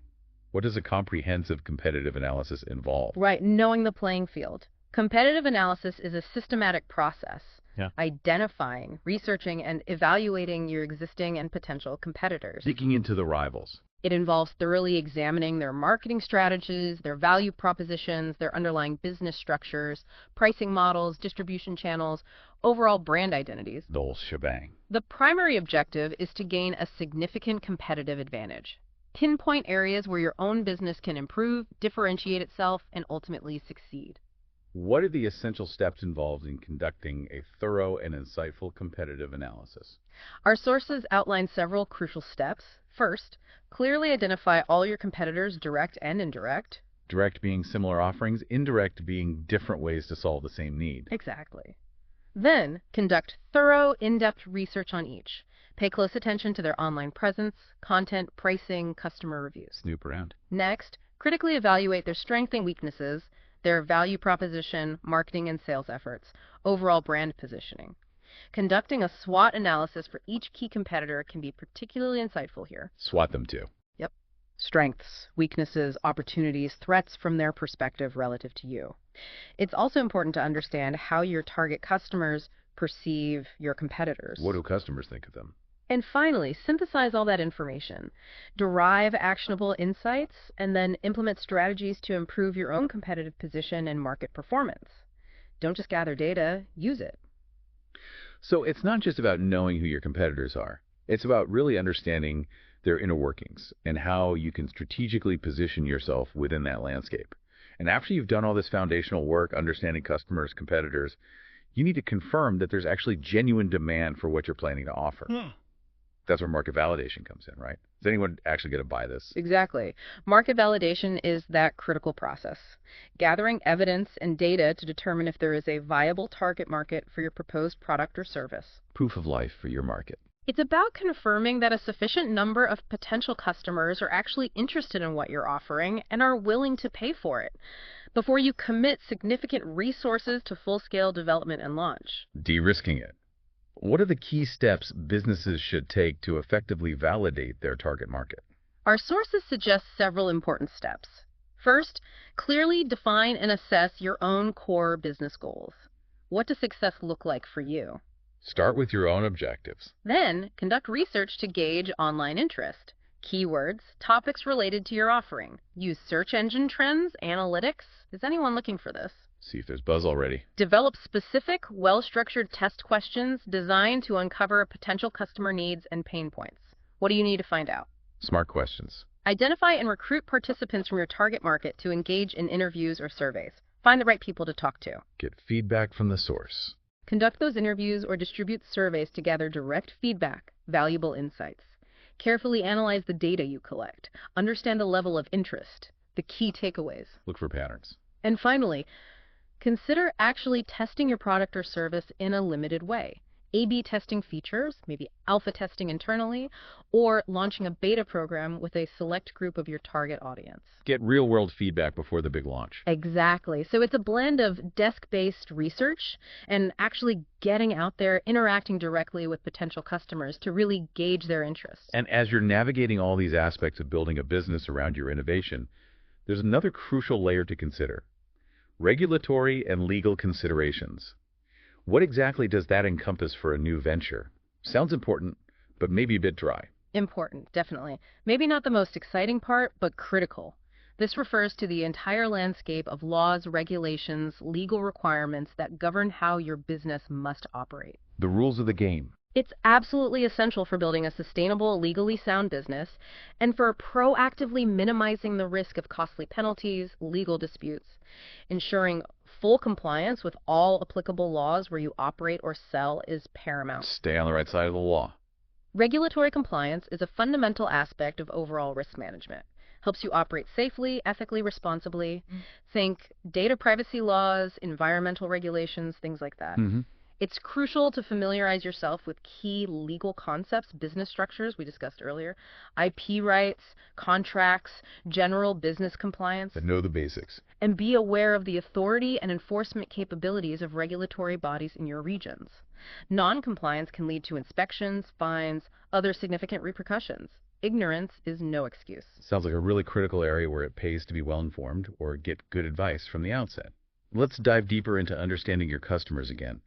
What does a comprehensive competitive analysis involve? Right, knowing the playing field. Competitive analysis is a systematic process. Yeah. Identifying, researching, and evaluating your existing and potential competitors. Digging into the rivals. It involves thoroughly examining their marketing strategies, their value propositions, their underlying business structures, pricing models, distribution channels, overall brand identities. The whole shebang. The primary objective is to gain a significant competitive advantage. Pinpoint areas where your own business can improve, differentiate itself, and ultimately succeed. What are the essential steps involved in conducting a thorough and insightful competitive analysis? Our sources outline several crucial steps. First, clearly identify all your competitors, direct and indirect. Direct being similar offerings, indirect being different ways to solve the same need. Exactly. Then, conduct thorough, in-depth research on each. Pay close attention to their online presence, content, pricing, customer reviews. Snoop around. Next, critically evaluate their strengths and weaknesses, their value proposition, marketing and sales efforts, overall brand positioning. Conducting a SWOT analysis for each key competitor can be particularly insightful here. SWOT them too. Yep. Strengths, weaknesses, opportunities, threats from their perspective relative to you. It's also important to understand how your target customers perceive your competitors. What do customers think of them? And finally, synthesize all that information, derive actionable insights, and then implement strategies to improve your own competitive position and market performance. Don't just gather data, use it. So it's not just about knowing who your competitors are. It's about really understanding their inner workings and how you can strategically position yourself within that landscape. And after you've done all this foundational work, understanding customers, competitors, you need to confirm that there's actually genuine demand for what you're planning to offer. That's where market validation comes in, right? Is anyone actually going to buy this? Exactly. Market validation is that critical process. Gathering evidence and data to determine if there is a viable target market for your proposed product or service. Proof of life for your market. It's about confirming that a sufficient number of potential customers are actually interested in what you're offering and are willing to pay for it before you commit significant resources to full-scale development and launch. De-risking it. What are the key steps businesses should take to effectively validate their target market? Our sources suggest several important steps. First, clearly define and assess your own core business goals. What does success look like for you? Start with your own objectives. Then, conduct research to gauge online interest. Keywords, topics related to your offering. Use search engine trends, analytics. Is anyone looking for this? See if there's buzz already. Develop specific, well-structured test questions designed to uncover potential customer needs and pain points. What do you need to find out? Smart questions. Identify and recruit participants from your target market to engage in interviews or surveys. Find the right people to talk to. Get feedback from the source. Conduct those interviews or distribute surveys to gather direct feedback, valuable insights. Carefully analyze the data you collect. Understand the level of interest, the key takeaways. Look for patterns. And finally, consider actually testing your product or service in a limited way. A/B testing features, maybe alpha testing internally, or launching a beta program with a select group of your target audience. Get real-world feedback before the big launch. Exactly. So it's a blend of desk-based research and actually getting out there, interacting directly with potential customers to really gauge their interest. And as you're navigating all these aspects of building a business around your innovation, there's another crucial layer to consider. Regulatory and legal considerations. What exactly does that encompass for a new venture? Sounds important, but maybe a bit dry. Important, definitely. Maybe not the most exciting part, but critical. This refers to the entire landscape of laws, regulations, legal requirements that govern how your business must operate. The rules of the game. It's absolutely essential for building a sustainable, legally sound business and for proactively minimizing the risk of costly penalties, legal disputes. Ensuring full compliance with all applicable laws where you operate or sell is paramount. Stay on the right side of the law. Regulatory compliance is a fundamental aspect of overall risk management. Helps you operate safely, ethically, responsibly. Think data privacy laws, environmental regulations, things like that. It's crucial to familiarize yourself with key legal concepts, business structures we discussed earlier, IP rights, contracts, general business compliance. But know the basics. And be aware of the authority and enforcement capabilities of regulatory bodies in your regions. Non-compliance can lead to inspections, fines, other significant repercussions. Ignorance is no excuse. Sounds like a really critical area where it pays to be well-informed or get good advice from the outset. Let's dive deeper into understanding your customers again.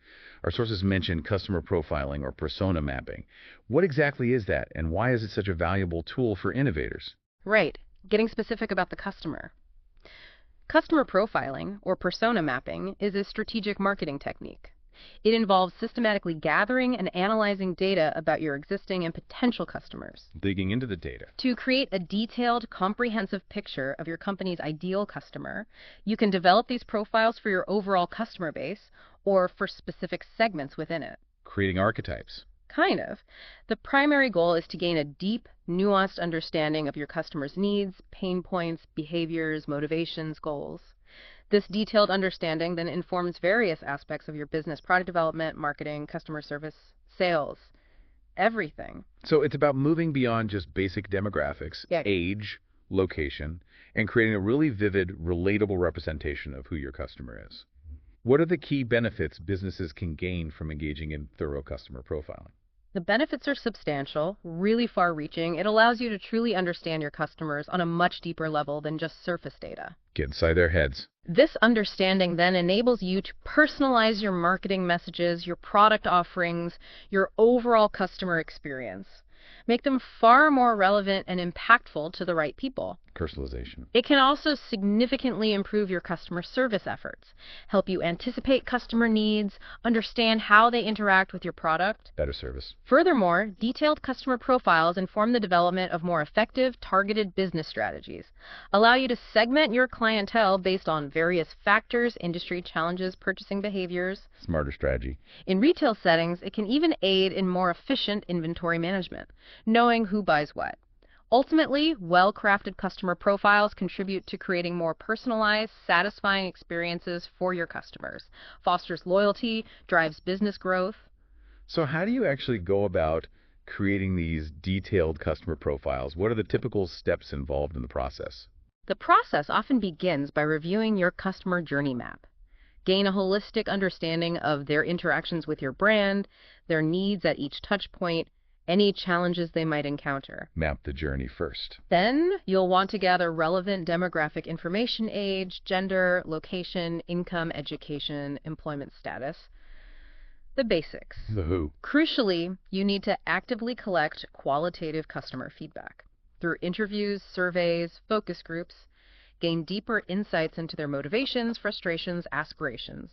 Our sources mention customer profiling or persona mapping. What exactly is that, and why is it such a valuable tool for innovators? Right. Getting specific about the customer. Customer profiling, or persona mapping, is a strategic marketing technique. It involves systematically gathering and analyzing data about your existing and potential customers. Digging into the data. To create a detailed, comprehensive picture of your company's ideal customer, you can develop these profiles for your overall customer base or for specific segments within it. Creating archetypes. Kind of. The primary goal is to gain a deep, nuanced understanding of your customer's needs, pain points, behaviors, motivations, goals. This detailed understanding then informs various aspects of your business: product development, marketing, customer service, sales, everything. So it's about moving beyond just basic demographics, age, location, and creating a really vivid, relatable representation of who your customer is. What are the key benefits businesses can gain from engaging in thorough customer profiling? The benefits are substantial, really far-reaching. It allows you to truly understand your customers on a much deeper level than just surface data. Get inside their heads. This understanding then enables you to personalize your marketing messages, your product offerings, your overall customer experience. Make them far more relevant and impactful to the right people. Personalization. It can also significantly improve your customer service efforts, help you anticipate customer needs, understand how they interact with your product. Better service. Furthermore, detailed customer profiles inform the development of more effective, targeted business strategies, allow you to segment your clientele based on various factors, industry challenges, purchasing behaviors. Smarter strategy. In retail settings, it can even aid in more efficient inventory management, knowing who buys what. Ultimately, well-crafted customer profiles contribute to creating more personalized, satisfying experiences for your customers, fosters loyalty, drives business growth. So how do you actually go about creating these detailed customer profiles? What are the typical steps involved in the process? The process often begins by reviewing your customer journey map. Gain a holistic understanding of their interactions with your brand, their needs at each touch point, any challenges they might encounter. Map the journey first. Then you'll want to gather relevant demographic information: age, gender, location, income, education, employment status. The basics. The who. Crucially, you need to actively collect qualitative customer feedback. Through interviews, surveys, focus groups, gain deeper insights into their motivations, frustrations, aspirations,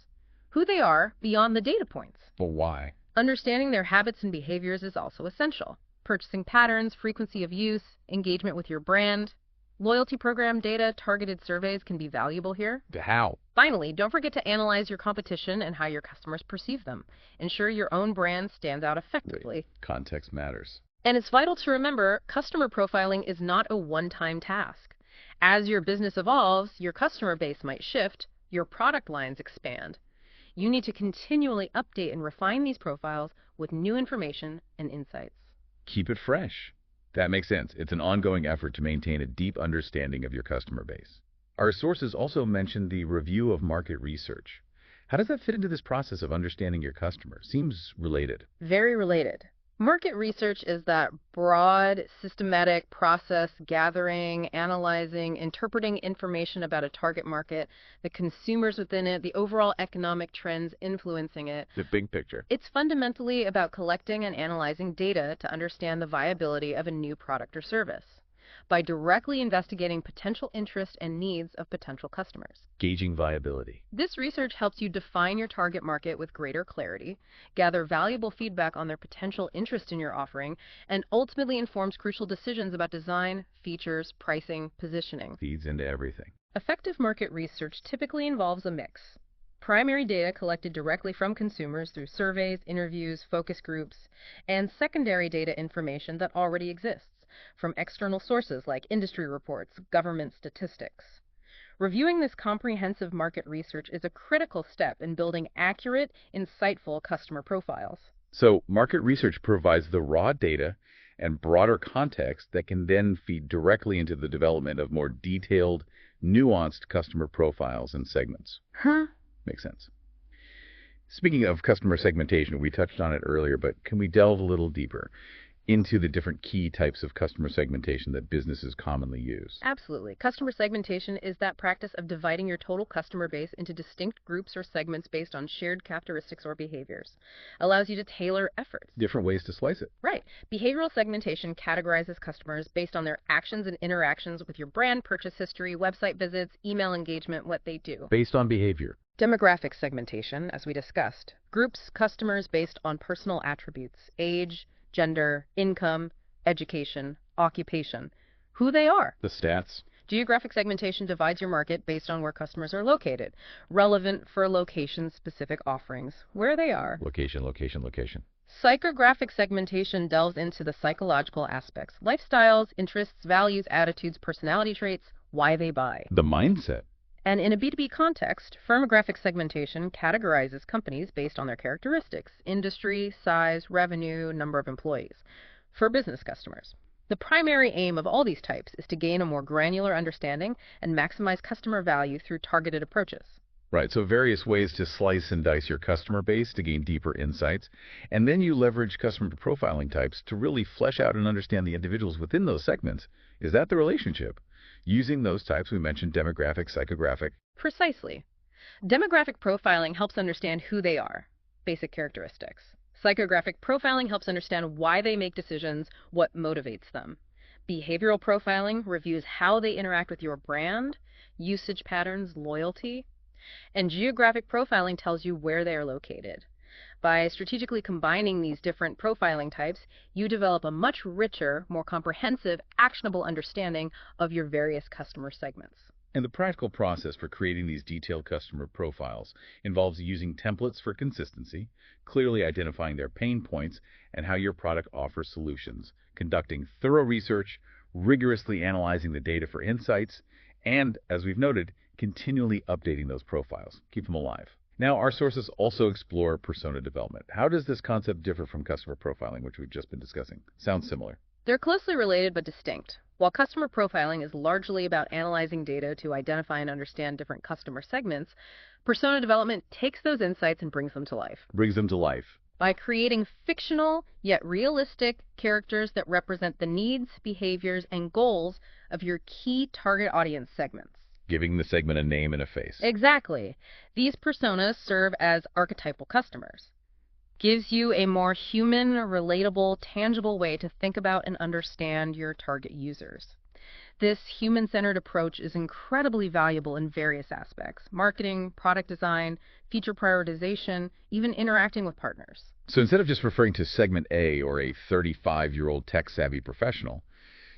who they are beyond the data points. But why? Understanding their habits and behaviors is also essential. Purchasing patterns, frequency of use, engagement with your brand. Loyalty program data, targeted surveys can be valuable here. How? Finally, don't forget to analyze your competition and how your customers perceive them. Ensure your own brand stands out effectively. Context matters. And it's vital to remember, customer profiling is not a one-time task. As your business evolves, your customer base might shift, your product lines expand. You need to continually update and refine these profiles with new information and insights. Keep it fresh. That makes sense. It's an ongoing effort to maintain a deep understanding of your customer base. Our sources also mentioned the review of market research. How does that fit into this process of understanding your customer? Seems related. Very related. Market research is that broad, systematic process gathering, analyzing, interpreting information about a target market, the consumers within it, the overall economic trends influencing it. The big picture. It's fundamentally about collecting and analyzing data to understand the viability of a new product or service by directly investigating potential interest and needs of potential customers. Gauging viability. This research helps you define your target market with greater clarity, gather valuable feedback on their potential interest in your offering, and ultimately informs crucial decisions about design, features, pricing, positioning. Feeds into everything. Effective market research typically involves a mix. Primary data collected directly from consumers through surveys, interviews, focus groups, and secondary data information that already exists from external sources like industry reports, government statistics. Reviewing this comprehensive market research is a critical step in building accurate, insightful customer profiles. So market research provides the raw data and broader context that can then feed directly into the development of more detailed, nuanced customer profiles and segments. Makes sense. Speaking of customer segmentation, we touched on it earlier, but can we delve a little deeper into the different key types of customer segmentation that businesses commonly use? Absolutely. Customer segmentation is that practice of dividing your total customer base into distinct groups or segments based on shared characteristics or behaviors. Allows you to tailor efforts. Different ways to slice it. Right. Behavioral segmentation categorizes customers based on their actions and interactions with your brand, purchase history, website visits, email engagement, what they do. Based on behavior. Demographic segmentation, as we discussed, groups customers based on personal attributes, age, gender, income, education, occupation, who they are. The stats. Geographic segmentation divides your market based on where customers are located, relevant for location-specific offerings, where they are. Location, location, location. Psychographic segmentation delves into the psychological aspects, lifestyles, interests, values, attitudes, personality traits, why they buy. The mindset. And in a B2B context, firmographic segmentation categorizes companies based on their characteristics, industry, size, revenue, number of employees, for business customers. The primary aim of all these types is to gain a more granular understanding and maximize customer value through targeted approaches. Right, so various ways to slice and dice your customer base to gain deeper insights, and then you leverage customer profiling types to really flesh out and understand the individuals within those segments. Is that the relationship? Using those types, we mentioned demographic, psychographic. Precisely. Demographic profiling helps understand who they are, basic characteristics. Psychographic profiling helps understand why they make decisions, what motivates them. Behavioral profiling reviews how they interact with your brand, usage patterns, loyalty. And geographic profiling tells you where they are located. By strategically combining these different profiling types, you develop a much richer, more comprehensive, actionable understanding of your various customer segments. And the practical process for creating these detailed customer profiles involves using templates for consistency, clearly identifying their pain points and how your product offers solutions, conducting thorough research, rigorously analyzing the data for insights, and, as we've noted, continually updating those profiles. Keep them alive. Now, our sources also explore persona development. How does this concept differ from customer profiling, which we've just been discussing? Sounds similar. They're closely related but distinct. While customer profiling is largely about analyzing data to identify and understand different customer segments, persona development takes those insights and brings them to life. By creating fictional yet realistic characters that represent the needs, behaviors, and goals of your key target audience segments. Giving the segment a name and a face. Exactly. These personas serve as archetypal customers. Gives you a more human, relatable, tangible way to think about and understand your target users. This human-centered approach is incredibly valuable in various aspects: marketing, product design, feature prioritization, even interacting with partners. So instead of just referring to segment A or a 35-year-old tech-savvy professional,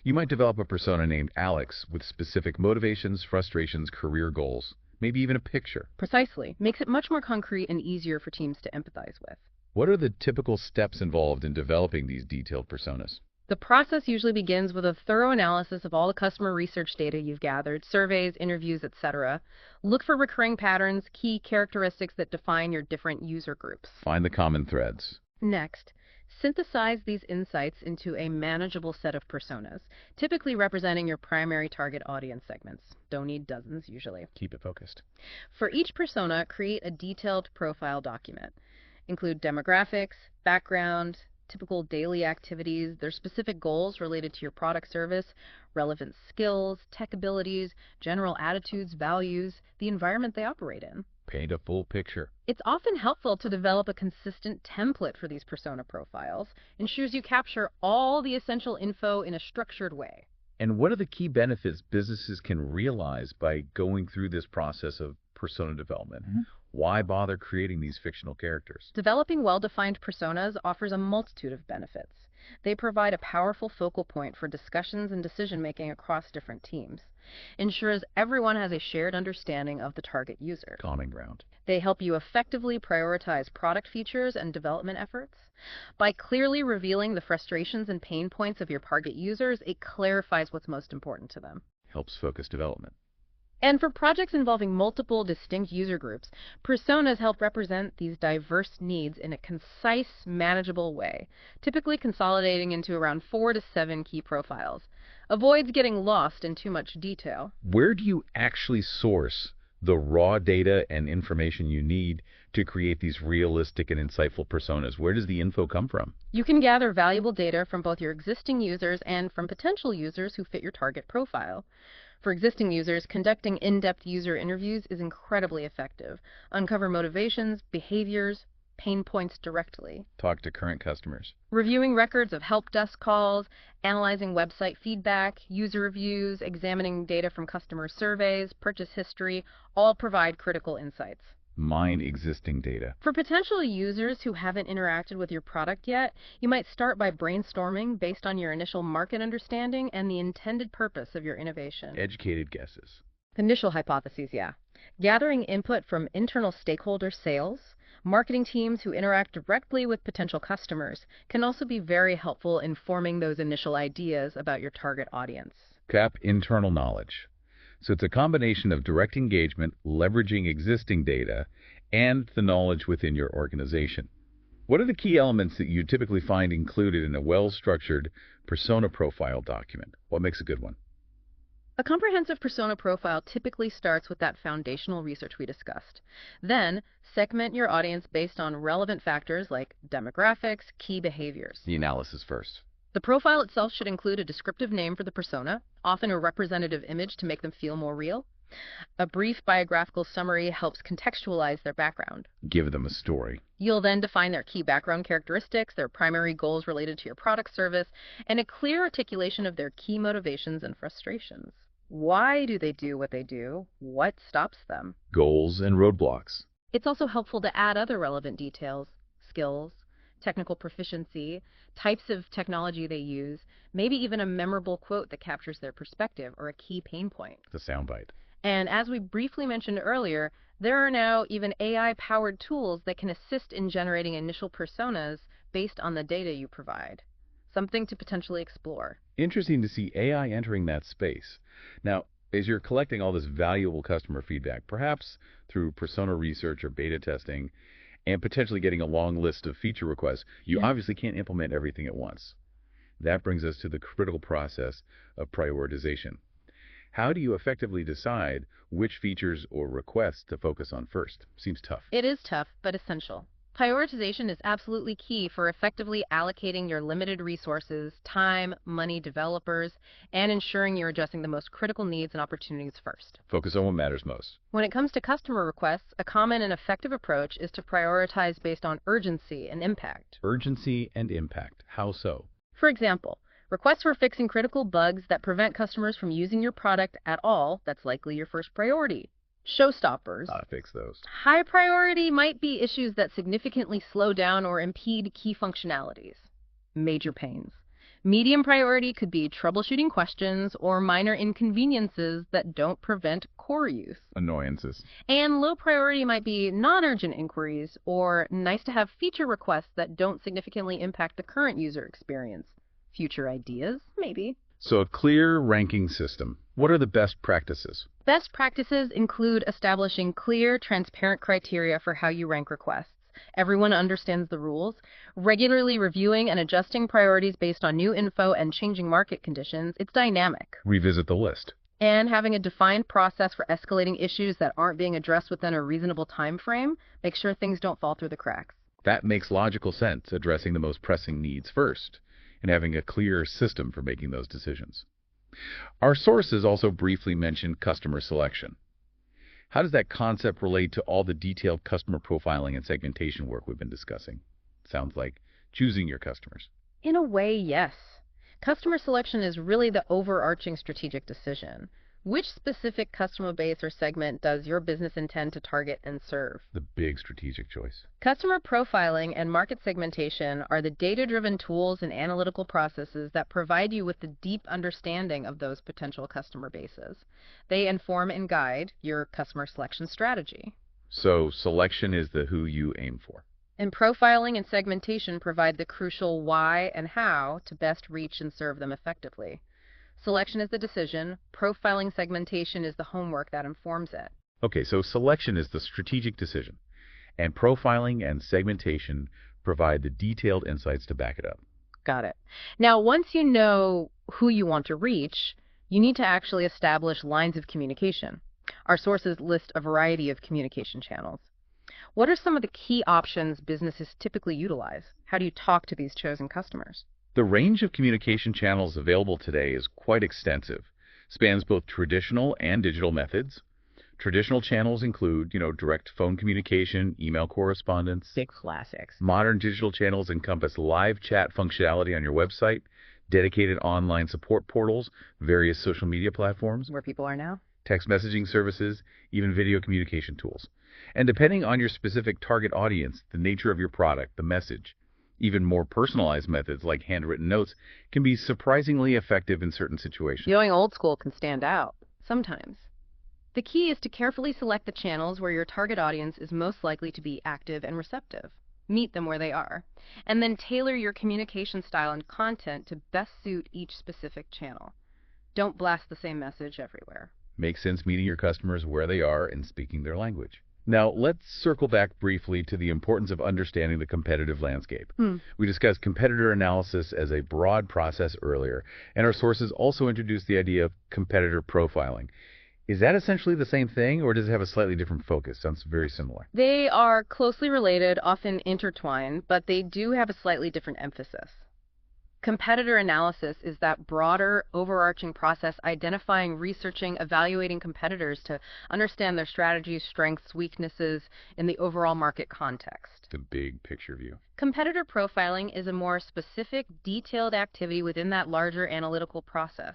you might develop a persona named Alex with specific motivations, frustrations, career goals, maybe even a picture. Precisely. Makes it much more concrete and easier for teams to empathize with. What are the typical steps involved in developing these detailed personas? The process usually begins with a thorough analysis of all the customer research data you've gathered, surveys, interviews, etc. Look for recurring patterns, key characteristics that define your different user groups. Find the common threads. Next, synthesize these insights into a manageable set of personas, typically representing your primary target audience segments. Don't need dozens, usually. Keep it focused. For each persona, create a detailed profile document. Include demographics, background, typical daily activities, their specific goals related to your product service, relevant skills, tech abilities, general attitudes, values, the environment they operate in. Paint a full picture. It's often helpful to develop a consistent template for these persona profiles. Ensures you capture all the essential info in a structured way. And what are the key benefits businesses can realize by going through this process of persona development? Why bother creating these fictional characters? Developing well-defined personas offers a multitude of benefits. They provide a powerful focal point for discussions and decision-making across different teams. Ensures everyone has a shared understanding of the target user. Common ground. They help you effectively prioritize product features and development efforts. By clearly revealing the frustrations and pain points of your target users, it clarifies what's most important to them. Helps focus development. And for projects involving multiple distinct user groups, personas help represent these diverse needs in a concise, manageable way, typically consolidating into around 4 to 7 key profiles. Avoids getting lost in too much detail. Where do you actually source the raw data and information you need to create these realistic and insightful personas? Where does the info come from? You can gather valuable data from both your existing users and from potential users who fit your target profile. For existing users, conducting in-depth user interviews is incredibly effective. Uncover motivations, behaviors, pain points directly. Talk to current customers. Reviewing records of help desk calls, analyzing website feedback, user reviews, examining data from customer surveys, purchase history, all provide critical insights. Mine existing data. For potential users who haven't interacted with your product yet, you might start by brainstorming based on your initial market understanding and the intended purpose of your innovation. Educated guesses. Initial hypotheses, yeah. Gathering input from internal stakeholder sales, marketing teams who interact directly with potential customers can also be very helpful in forming those initial ideas about your target audience. CAP internal knowledge. So it's a combination of direct engagement, leveraging existing data, and the knowledge within your organization. What are the key elements that you typically find included in a well-structured persona profile document? What makes a good one? A comprehensive persona profile typically starts with that foundational research we discussed. Then, segment your audience based on relevant factors like demographics, key behaviors. The analysis first. The profile itself should include a descriptive name for the persona, often a representative image to make them feel more real. A brief biographical summary helps contextualize their background. Give them a story. You'll then define their key background characteristics, their primary goals related to your product service, and a clear articulation of their key motivations and frustrations. Why do they do what they do? What stops them? Goals and roadblocks. It's also helpful to add other relevant details, skills, technical proficiency, types of technology they use, maybe even a memorable quote that captures their perspective or a key pain point. The soundbite. And as we briefly mentioned earlier, there are now even AI-powered tools that can assist in generating initial personas based on the data you provide. Something to potentially explore. Interesting to see AI entering that space. Now, as you're collecting all this valuable customer feedback, perhaps through persona research or beta testing, and potentially getting a long list of feature requests, you obviously can't implement everything at once. That brings us to the critical process of prioritization. How do you effectively decide which features or requests to focus on first? Seems tough. It is tough, but essential. Prioritization is absolutely key for effectively allocating your limited resources, time, money, developers, and ensuring you're addressing the most critical needs and opportunities first. Focus on what matters most. When it comes to customer requests, a common and effective approach is to prioritize based on urgency and impact. Urgency and impact. How so? For example, requests for fixing critical bugs that prevent customers from using your product at all, that's likely your first priority. Showstoppers. Fix those. High priority might be issues that significantly slow down or impede key functionalities. Major pains. Medium priority could be troubleshooting questions or minor inconveniences that don't prevent core use. Annoyances. And low priority might be non-urgent inquiries or nice-to-have feature requests that don't significantly impact the current user experience. Future ideas? Maybe. So a clear ranking system. What are the best practices? Best practices include establishing clear, transparent criteria for how you rank requests. Everyone understands the rules. Regularly reviewing and adjusting priorities based on new info and changing market conditions. It's dynamic. Revisit the list. And having a defined process for escalating issues that aren't being addressed within a reasonable time frame. Make sure things don't fall through the cracks. That makes logical sense, addressing the most pressing needs first, and having a clear system for making those decisions. Our sources also briefly mention customer selection. How does that concept relate to all the detailed customer profiling and segmentation work we've been discussing? Sounds like choosing your customers. In a way, yes. Customer selection is really the overarching strategic decision. Which specific customer base or segment does your business intend to target and serve? The big strategic choice. Customer profiling and market segmentation are the data-driven tools and analytical processes that provide you with the deep understanding of those potential customer bases. They inform and guide your customer selection strategy. So selection is the who you aim for. And profiling and segmentation provide the crucial why and how to best reach and serve them effectively. Selection is the decision. Profiling segmentation is the homework that informs it. Okay, so selection is the strategic decision, and profiling and segmentation provide the detailed insights to back it up. Got it. Now, once you know who you want to reach, you need to actually establish lines of communication. Our sources list a variety of communication channels. What are some of the key options businesses typically utilize? How do you talk to these chosen customers? The range of communication channels available today is quite extensive, spans both traditional and digital methods. Traditional channels include, direct phone communication, email correspondence. Big classics. Modern digital channels encompass live chat functionality on your website, dedicated online support portals, various social media platforms, Where people are now? text messaging services, even video communication tools. And depending on your specific target audience, the nature of your product, the message, even more personalized methods like handwritten notes can be surprisingly effective in certain situations. Going old school can stand out, sometimes. The key is to carefully select the channels where your target audience is most likely to be active and receptive. Meet them where they are, and then tailor your communication style and content to best suit each specific channel. Don't blast the same message everywhere. Makes sense meeting your customers where they are and speaking their language. Now, let's circle back briefly to the importance of understanding the competitive landscape. We discussed competitor analysis as a broad process earlier, and our sources also introduced the idea of competitor profiling. Is that essentially the same thing, or does it have a slightly different focus? Sounds very similar. They are closely related, often intertwined, but they do have a slightly different emphasis. Competitor analysis is that broader, overarching process identifying, researching, evaluating competitors to understand their strategies, strengths, weaknesses in the overall market context. The big picture view. Competitor profiling is a more specific, detailed activity within that larger analytical process.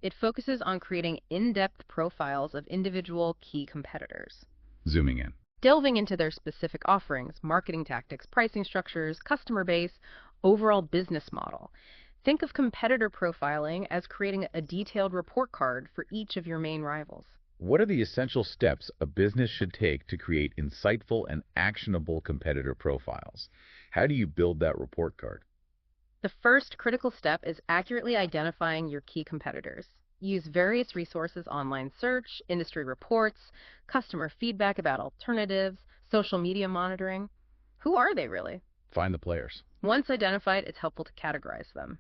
It focuses on creating in-depth profiles of individual key competitors. Zooming in. Delving into their specific offerings, marketing tactics, pricing structures, customer base, overall business model. Think of competitor profiling as creating a detailed report card for each of your main rivals. What are the essential steps a business should take to create insightful and actionable competitor profiles? How do you build that report card? The first critical step is accurately identifying your key competitors. Use various resources, online search, industry reports, customer feedback about alternatives, social media monitoring. Who are they really? Find the players. Once identified, it's helpful to categorize them.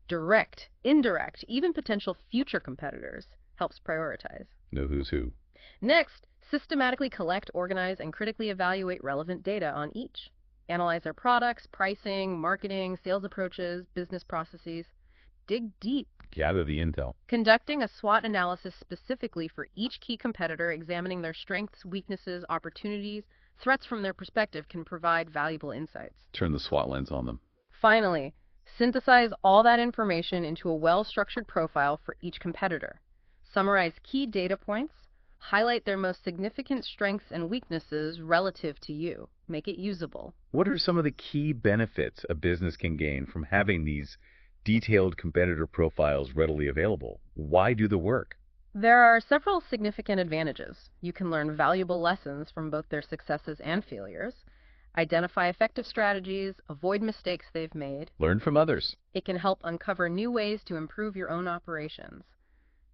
Direct, indirect, even potential future competitors helps prioritize. Know who's who. Next, systematically collect, organize, and critically evaluate relevant data on each. Analyze their products, pricing, marketing, sales approaches, business processes. Dig deep. Gather the intel. Conducting a SWOT analysis specifically for each key competitor, examining their strengths, weaknesses, opportunities, threats from their perspective can provide valuable insights. Turn the SWOT lens on them. Finally, synthesize all that information into a well-structured profile for each competitor. Summarize key data points. Highlight their most significant strengths and weaknesses relative to you. Make it usable. What are some of the key benefits a business can gain from having these detailed competitor profiles readily available? Why do the work? There are several significant advantages. You can learn valuable lessons from both their successes and failures, identify effective strategies, avoid mistakes they've made. Learn from others. It can help uncover new ways to improve your own operations,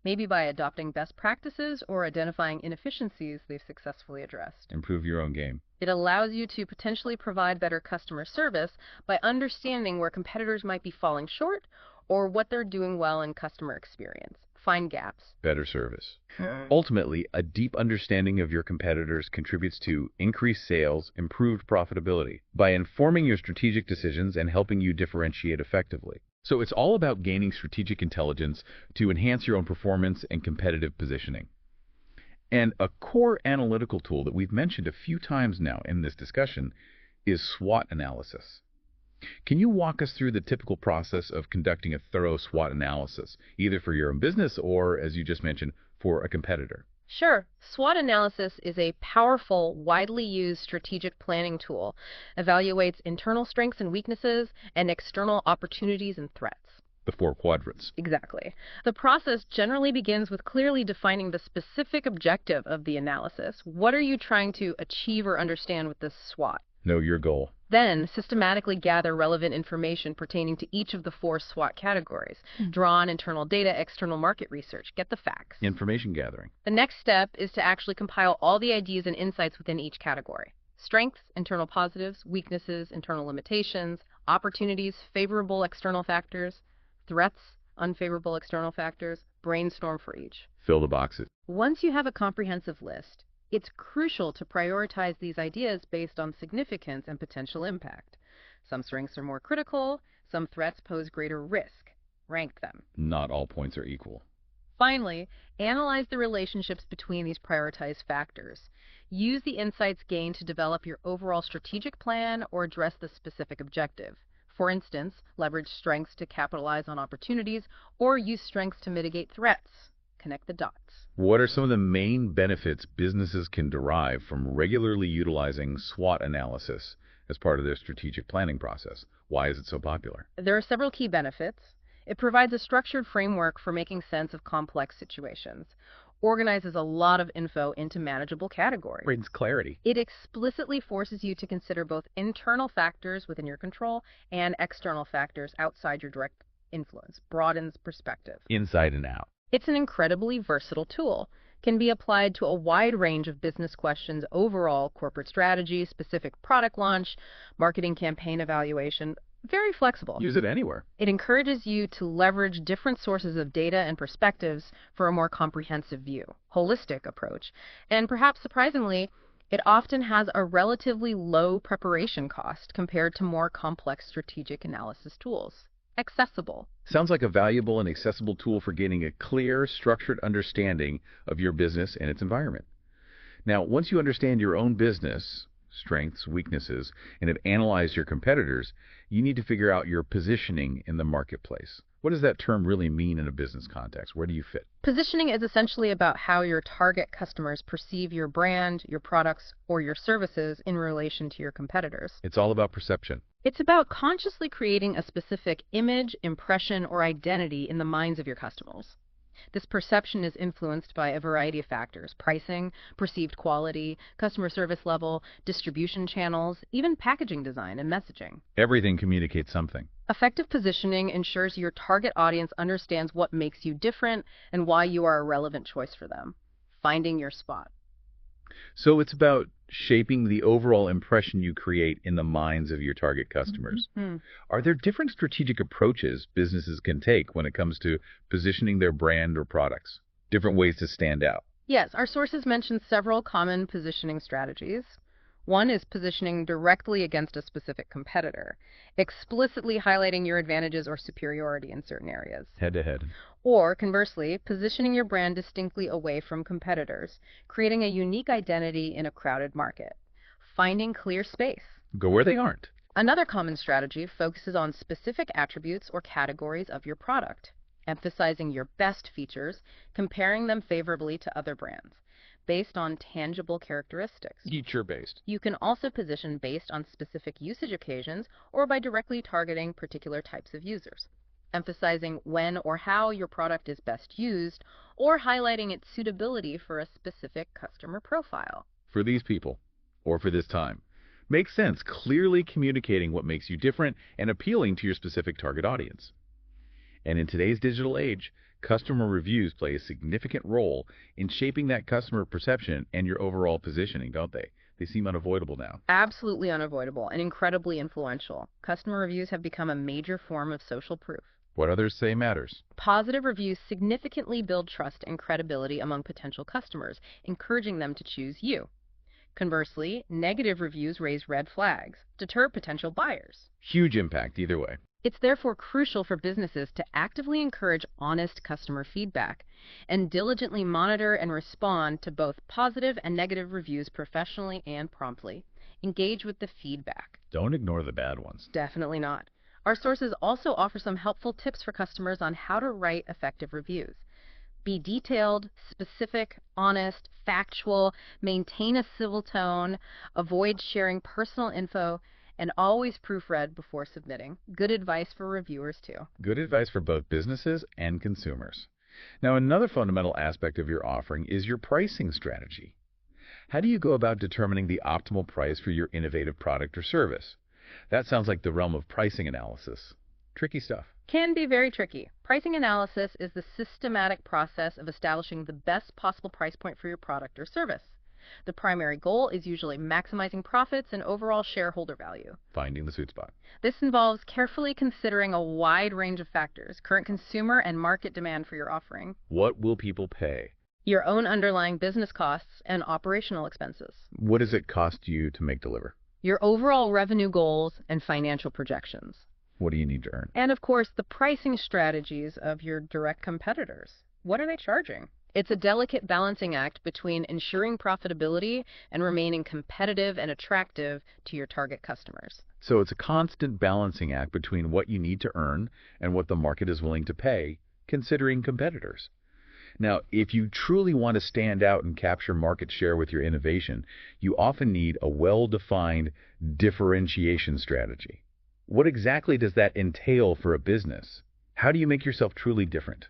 maybe by adopting best practices or identifying inefficiencies they've successfully addressed. Improve your own game. It allows you to potentially provide better customer service by understanding where competitors might be falling short or what they're doing well in customer experience. Find gaps. Better service. Ultimately, a deep understanding of your competitors contributes to increased sales, improved profitability, by informing your strategic decisions and helping you differentiate effectively. So it's all about gaining strategic intelligence to enhance your own performance and competitive positioning. And a core analytical tool that we've mentioned a few times now in this discussion is SWOT analysis. Can you walk us through the typical process of conducting a thorough SWOT analysis, either for your own business or, as you just mentioned, for a competitor? Sure. SWOT analysis is a powerful, widely used strategic planning tool. Evaluates internal strengths and weaknesses and external opportunities and threats. The 4 quadrants. Exactly. The process generally begins with clearly defining the specific objective of the analysis. What are you trying to achieve or understand with this SWOT? Know your goal. Then, systematically gather relevant information pertaining to each of the 4 SWOT categories. Draw on internal data, external market research. Get the facts. Information gathering. The next step is to actually compile all the ideas and insights within each category. Strengths, internal positives, weaknesses, internal limitations, opportunities, favorable external factors, threats, unfavorable external factors. Brainstorm for each. Fill the boxes. Once you have a comprehensive list, it's crucial to prioritize these ideas based on significance and potential impact. Some strengths are more critical, some threats pose greater risk. Rank them. Not all points are equal. Finally, analyze the relationships between these prioritized factors. Use the insights gained to develop your overall strategic plan or address the specific objective. For instance, leverage strengths to capitalize on opportunities or use strengths to mitigate threats. Connect the dots. What are some of the main benefits businesses can derive from regularly utilizing SWOT analysis as part of their strategic planning process? Why is it so popular? There are several key benefits. It provides a structured framework for making sense of complex situations, organizes a lot of info into manageable categories. Brings clarity. It explicitly forces you to consider both internal factors within your control and external factors outside your direct influence. Broadens perspective. Inside and out. It's an incredibly versatile tool. Can be applied to a wide range of business questions, overall corporate strategy, specific product launch, marketing campaign evaluation. Very flexible. Use it anywhere. It encourages you to leverage different sources of data and perspectives for a more comprehensive view, holistic approach. And perhaps surprisingly, it often has a relatively low preparation cost compared to more complex strategic analysis tools. Accessible. Sounds like a valuable and accessible tool for gaining a clear, structured understanding of your business and its environment. Now, once you understand your own business, strengths, weaknesses, and have analyzed your competitors, you need to figure out your positioning in the marketplace. What does that term really mean in a business context? Where do you fit? Positioning is essentially about how your target customers perceive your brand, your products, or your services in relation to your competitors. It's all about perception. It's about consciously creating a specific image, impression, or identity in the minds of your customers. This perception is influenced by a variety of factors: pricing, perceived quality, customer service level, distribution channels, even packaging design and messaging. Everything communicates something. Effective positioning ensures your target audience understands what makes you different and why you are a relevant choice for them. Finding your spot. So it's about shaping the overall impression you create in the minds of your target customers. Are there different strategic approaches businesses can take when it comes to positioning their brand or products? Different ways to stand out? Yes, our sources mention several common positioning strategies. One is positioning directly against a specific competitor, explicitly highlighting your advantages or superiority in certain areas. Head to head. Or, conversely, positioning your brand distinctly away from competitors, creating a unique identity in a crowded market. Finding clear space. Go where they aren't. Another common strategy focuses on specific attributes or categories of your product, emphasizing your best features, comparing them favorably to other brands, based on tangible characteristics. Feature-based. You can also position based on specific usage occasions or by directly targeting particular types of users, emphasizing when or how your product is best used or highlighting its suitability for a specific customer profile. For these people, or for this time. Makes sense, clearly communicating what makes you different and appealing to your specific target audience. And in today's digital age, customer reviews play a significant role in shaping that customer perception and your overall positioning, don't they? They seem unavoidable now. Absolutely unavoidable and incredibly influential. Customer reviews have become a major form of social proof. What others say matters. Positive reviews significantly build trust and credibility among potential customers, encouraging them to choose you. Conversely, negative reviews raise red flags, deter potential buyers. Huge impact either way. It's therefore crucial for businesses to actively encourage honest customer feedback and diligently monitor and respond to both positive and negative reviews professionally and promptly. Engage with the feedback. Don't ignore the bad ones. Definitely not. Our sources also offer some helpful tips for customers on how to write effective reviews. Be detailed, specific, honest, factual, maintain a civil tone, avoid sharing personal info, and always proofread before submitting. Good advice for reviewers, too. Good advice for both businesses and consumers. Now, another fundamental aspect of your offering is your pricing strategy. How do you go about determining the optimal price for your innovative product or service? That sounds like the realm of pricing analysis. Tricky stuff. Can be very tricky. Pricing analysis is the systematic process of establishing the best possible price point for your product or service. The primary goal is usually maximizing profits and overall shareholder value. Finding the sweet spot. This involves carefully considering a wide range of factors, current consumer and market demand for your offering. What will people pay? Your own underlying business costs and operational expenses. What does it cost you to make deliver? Your overall revenue goals and financial projections. What do you need to earn? And of course, the pricing strategies of your direct competitors. What are they charging? It's a delicate balancing act between ensuring profitability and remaining competitive and attractive to your target customers. So it's a constant balancing act between what you need to earn and what the market is willing to pay, considering competitors. Now, if you truly want to stand out and capture market share with your innovation, you often need a well-defined differentiation strategy. What exactly does that entail for a business? How do you make yourself truly different?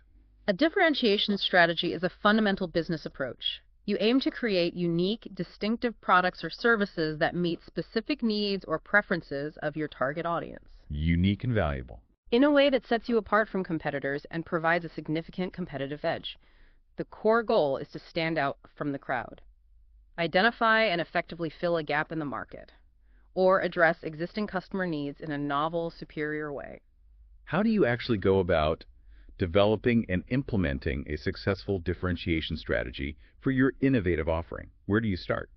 A differentiation strategy is a fundamental business approach. You aim to create unique, distinctive products or services that meet specific needs or preferences of your target audience. Unique and valuable. In a way that sets you apart from competitors and provides a significant competitive edge. The core goal is to stand out from the crowd. Identify and effectively fill a gap in the market, or address existing customer needs in a novel, superior way. How do you actually go about developing and implementing a successful differentiation strategy for your innovative offering? Where do you start?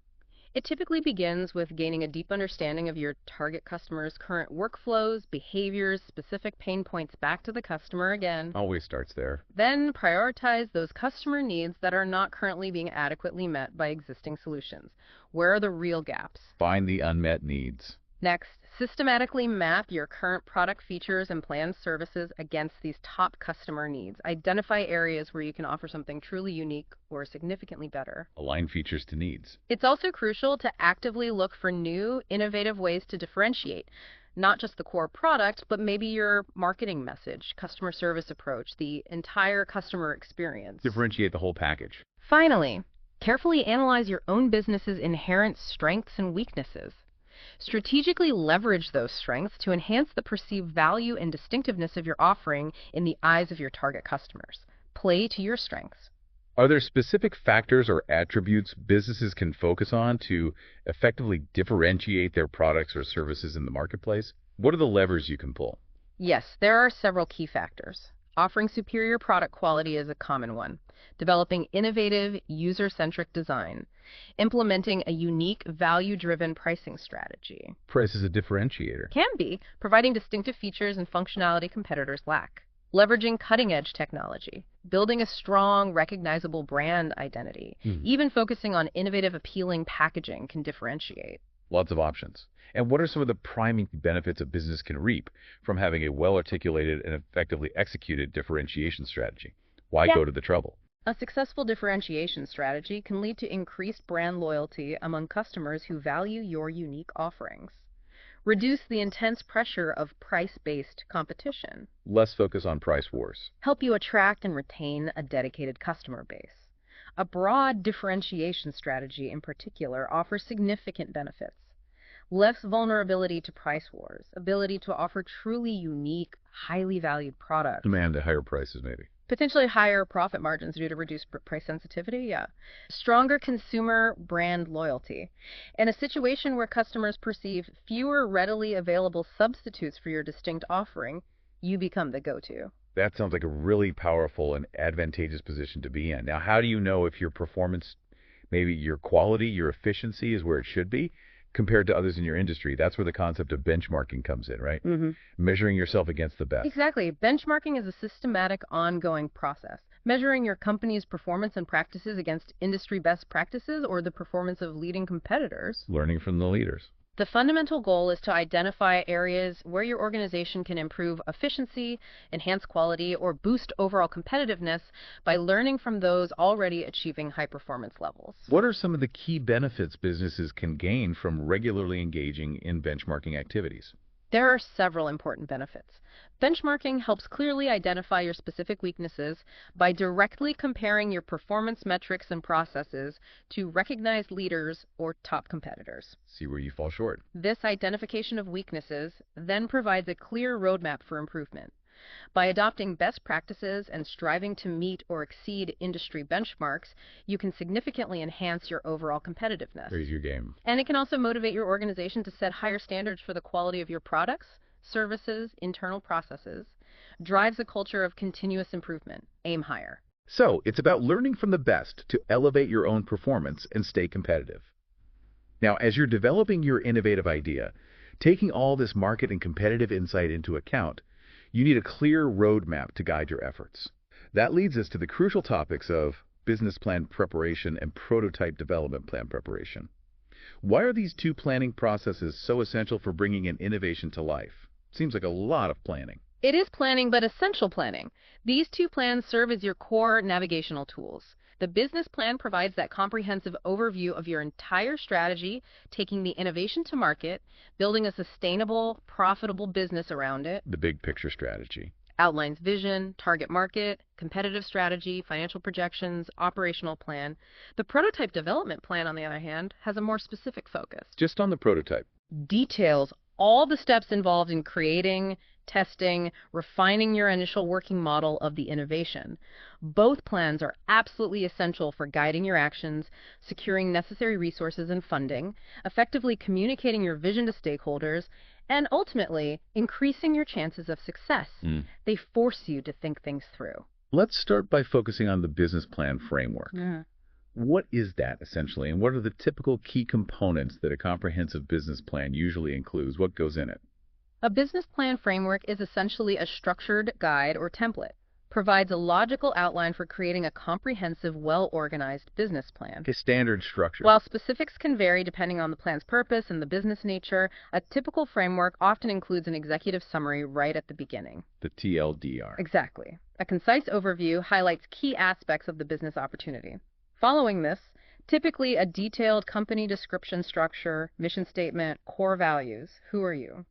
It typically begins with gaining a deep understanding of your target customer's current workflows, behaviors, specific pain points back to the customer again. Always starts there. Then prioritize those customer needs that are not currently being adequately met by existing solutions. Where are the real gaps? Find the unmet needs. Next, systematically map your current product features and planned services against these top customer needs. Identify areas where you can offer something truly unique or significantly better. Align features to needs. It's also crucial to actively look for new, innovative ways to differentiate, not just the core product, but maybe your marketing message, customer service approach, the entire customer experience. Differentiate the whole package. Finally, carefully analyze your own business's inherent strengths and weaknesses. Strategically leverage those strengths to enhance the perceived value and distinctiveness of your offering in the eyes of your target customers. Play to your strengths. Are there specific factors or attributes businesses can focus on to effectively differentiate their products or services in the marketplace? What are the levers you can pull? Yes, there are several key factors. Offering superior product quality is a common one. Developing innovative, user-centric design. Implementing a unique, value-driven pricing strategy. Price is a differentiator. Can be, providing distinctive features and functionality competitors lack. Leveraging cutting-edge technology. Building a strong, recognizable brand identity. Even focusing on innovative, appealing packaging can differentiate. Lots of options. And what are some of the priming benefits a business can reap from having a well-articulated and effectively executed differentiation strategy? Why go to the trouble? A successful differentiation strategy can lead to increased brand loyalty among customers who value your unique offerings. Reduce the intense pressure of price-based competition. Less focus on price wars. Help you attract and retain a dedicated customer base. A broad differentiation strategy in particular offers significant benefits. Less vulnerability to price wars, ability to offer truly unique, highly valued products. Demand at higher prices, maybe. Potentially higher profit margins due to reduced price sensitivity, Stronger consumer brand loyalty. In a situation where customers perceive fewer readily available substitutes for your distinct offering, you become the go-to. That sounds like a really powerful and advantageous position to be in. Now, how do you know if your performance, maybe your quality, your efficiency is where it should be compared to others in your industry? That's where the concept of benchmarking comes in, right? Measuring yourself against the best. Exactly. Benchmarking is a systematic, ongoing process. Measuring your company's performance and practices against industry best practices or the performance of leading competitors. Learning from the leaders. The fundamental goal is to identify areas where your organization can improve efficiency, enhance quality, or boost overall competitiveness by learning from those already achieving high performance levels. What are some of the key benefits businesses can gain from regularly engaging in benchmarking activities? There are several important benefits. Benchmarking helps clearly identify your specific weaknesses by directly comparing your performance metrics and processes to recognized leaders or top competitors. See where you fall short. This identification of weaknesses then provides a clear roadmap for improvement. By adopting best practices and striving to meet or exceed industry benchmarks, you can significantly enhance your overall competitiveness. Raise your game. And it can also motivate your organization to set higher standards for the quality of your products, services, internal processes, drives a culture of continuous improvement. Aim higher. So, it's about learning from the best to elevate your own performance and stay competitive. Now, as you're developing your innovative idea, taking all this market and competitive insight into account, you need a clear roadmap to guide your efforts. That leads us to the crucial topics of business plan preparation and prototype development plan preparation. Why are these two planning processes so essential for bringing an innovation to life? Seems like a lot of planning. It is planning, but essential planning. These two plans serve as your core navigational tools. The business plan provides that comprehensive overview of your entire strategy, taking the innovation to market, building a sustainable, profitable business around it. The big picture strategy. Outlines vision, target market, competitive strategy, financial projections, operational plan. The prototype development plan, on the other hand, has a more specific focus. Just on the prototype. Details all the steps involved in creating, testing, refining your initial working model of the innovation. Both plans are absolutely essential for guiding your actions, securing necessary resources and funding, effectively communicating your vision to stakeholders, and ultimately increasing your chances of success. They force you to think things through. Let's start by focusing on the business plan framework. What is that essentially, and what are the typical key components that a comprehensive business plan usually includes? What goes in it? A business plan framework is essentially a structured guide or template, provides a logical outline for creating a comprehensive, well-organized business plan. A standard structure. While specifics can vary depending on the plan's purpose and the business nature, a typical framework often includes an executive summary right at the beginning. The TLDR. Exactly. A concise overview highlights key aspects of the business opportunity. Following this, typically a detailed company description structure, mission statement, core values. Who are you?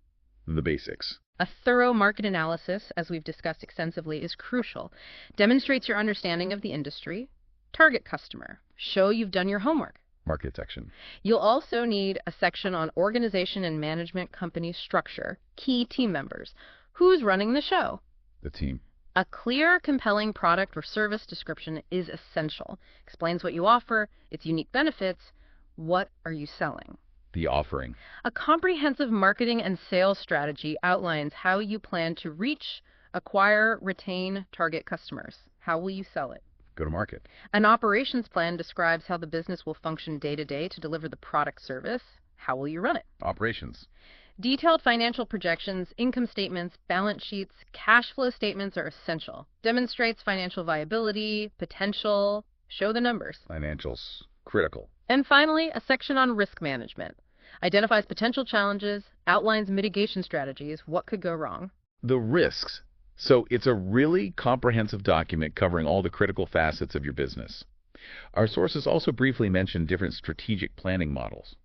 The basics. A thorough market analysis, as we've discussed extensively, is crucial. Demonstrates your understanding of the industry. Target customer. Show you've done your homework. Market section. You'll also need a section on organization and management company structure. Key team members. Who's running the show? The team. A clear, compelling product or service description is essential. Explains what you offer, its unique benefits. What are you selling? The offering. A comprehensive marketing and sales strategy outlines how you plan to reach, acquire, retain target customers. How will you sell it? Go to market. An operations plan describes how the business will function day to day to deliver the product service. How will you run it? Operations. Detailed financial projections, income statements, balance sheets, cash flow statements are essential. Demonstrates financial viability, potential, show the numbers. Financials. Critical. And finally, a section on risk management. Identifies potential challenges, outlines mitigation strategies, what could go wrong. The risks. So it's a really comprehensive document covering all the critical facets of your business. Our sources also briefly mention different strategic planning models.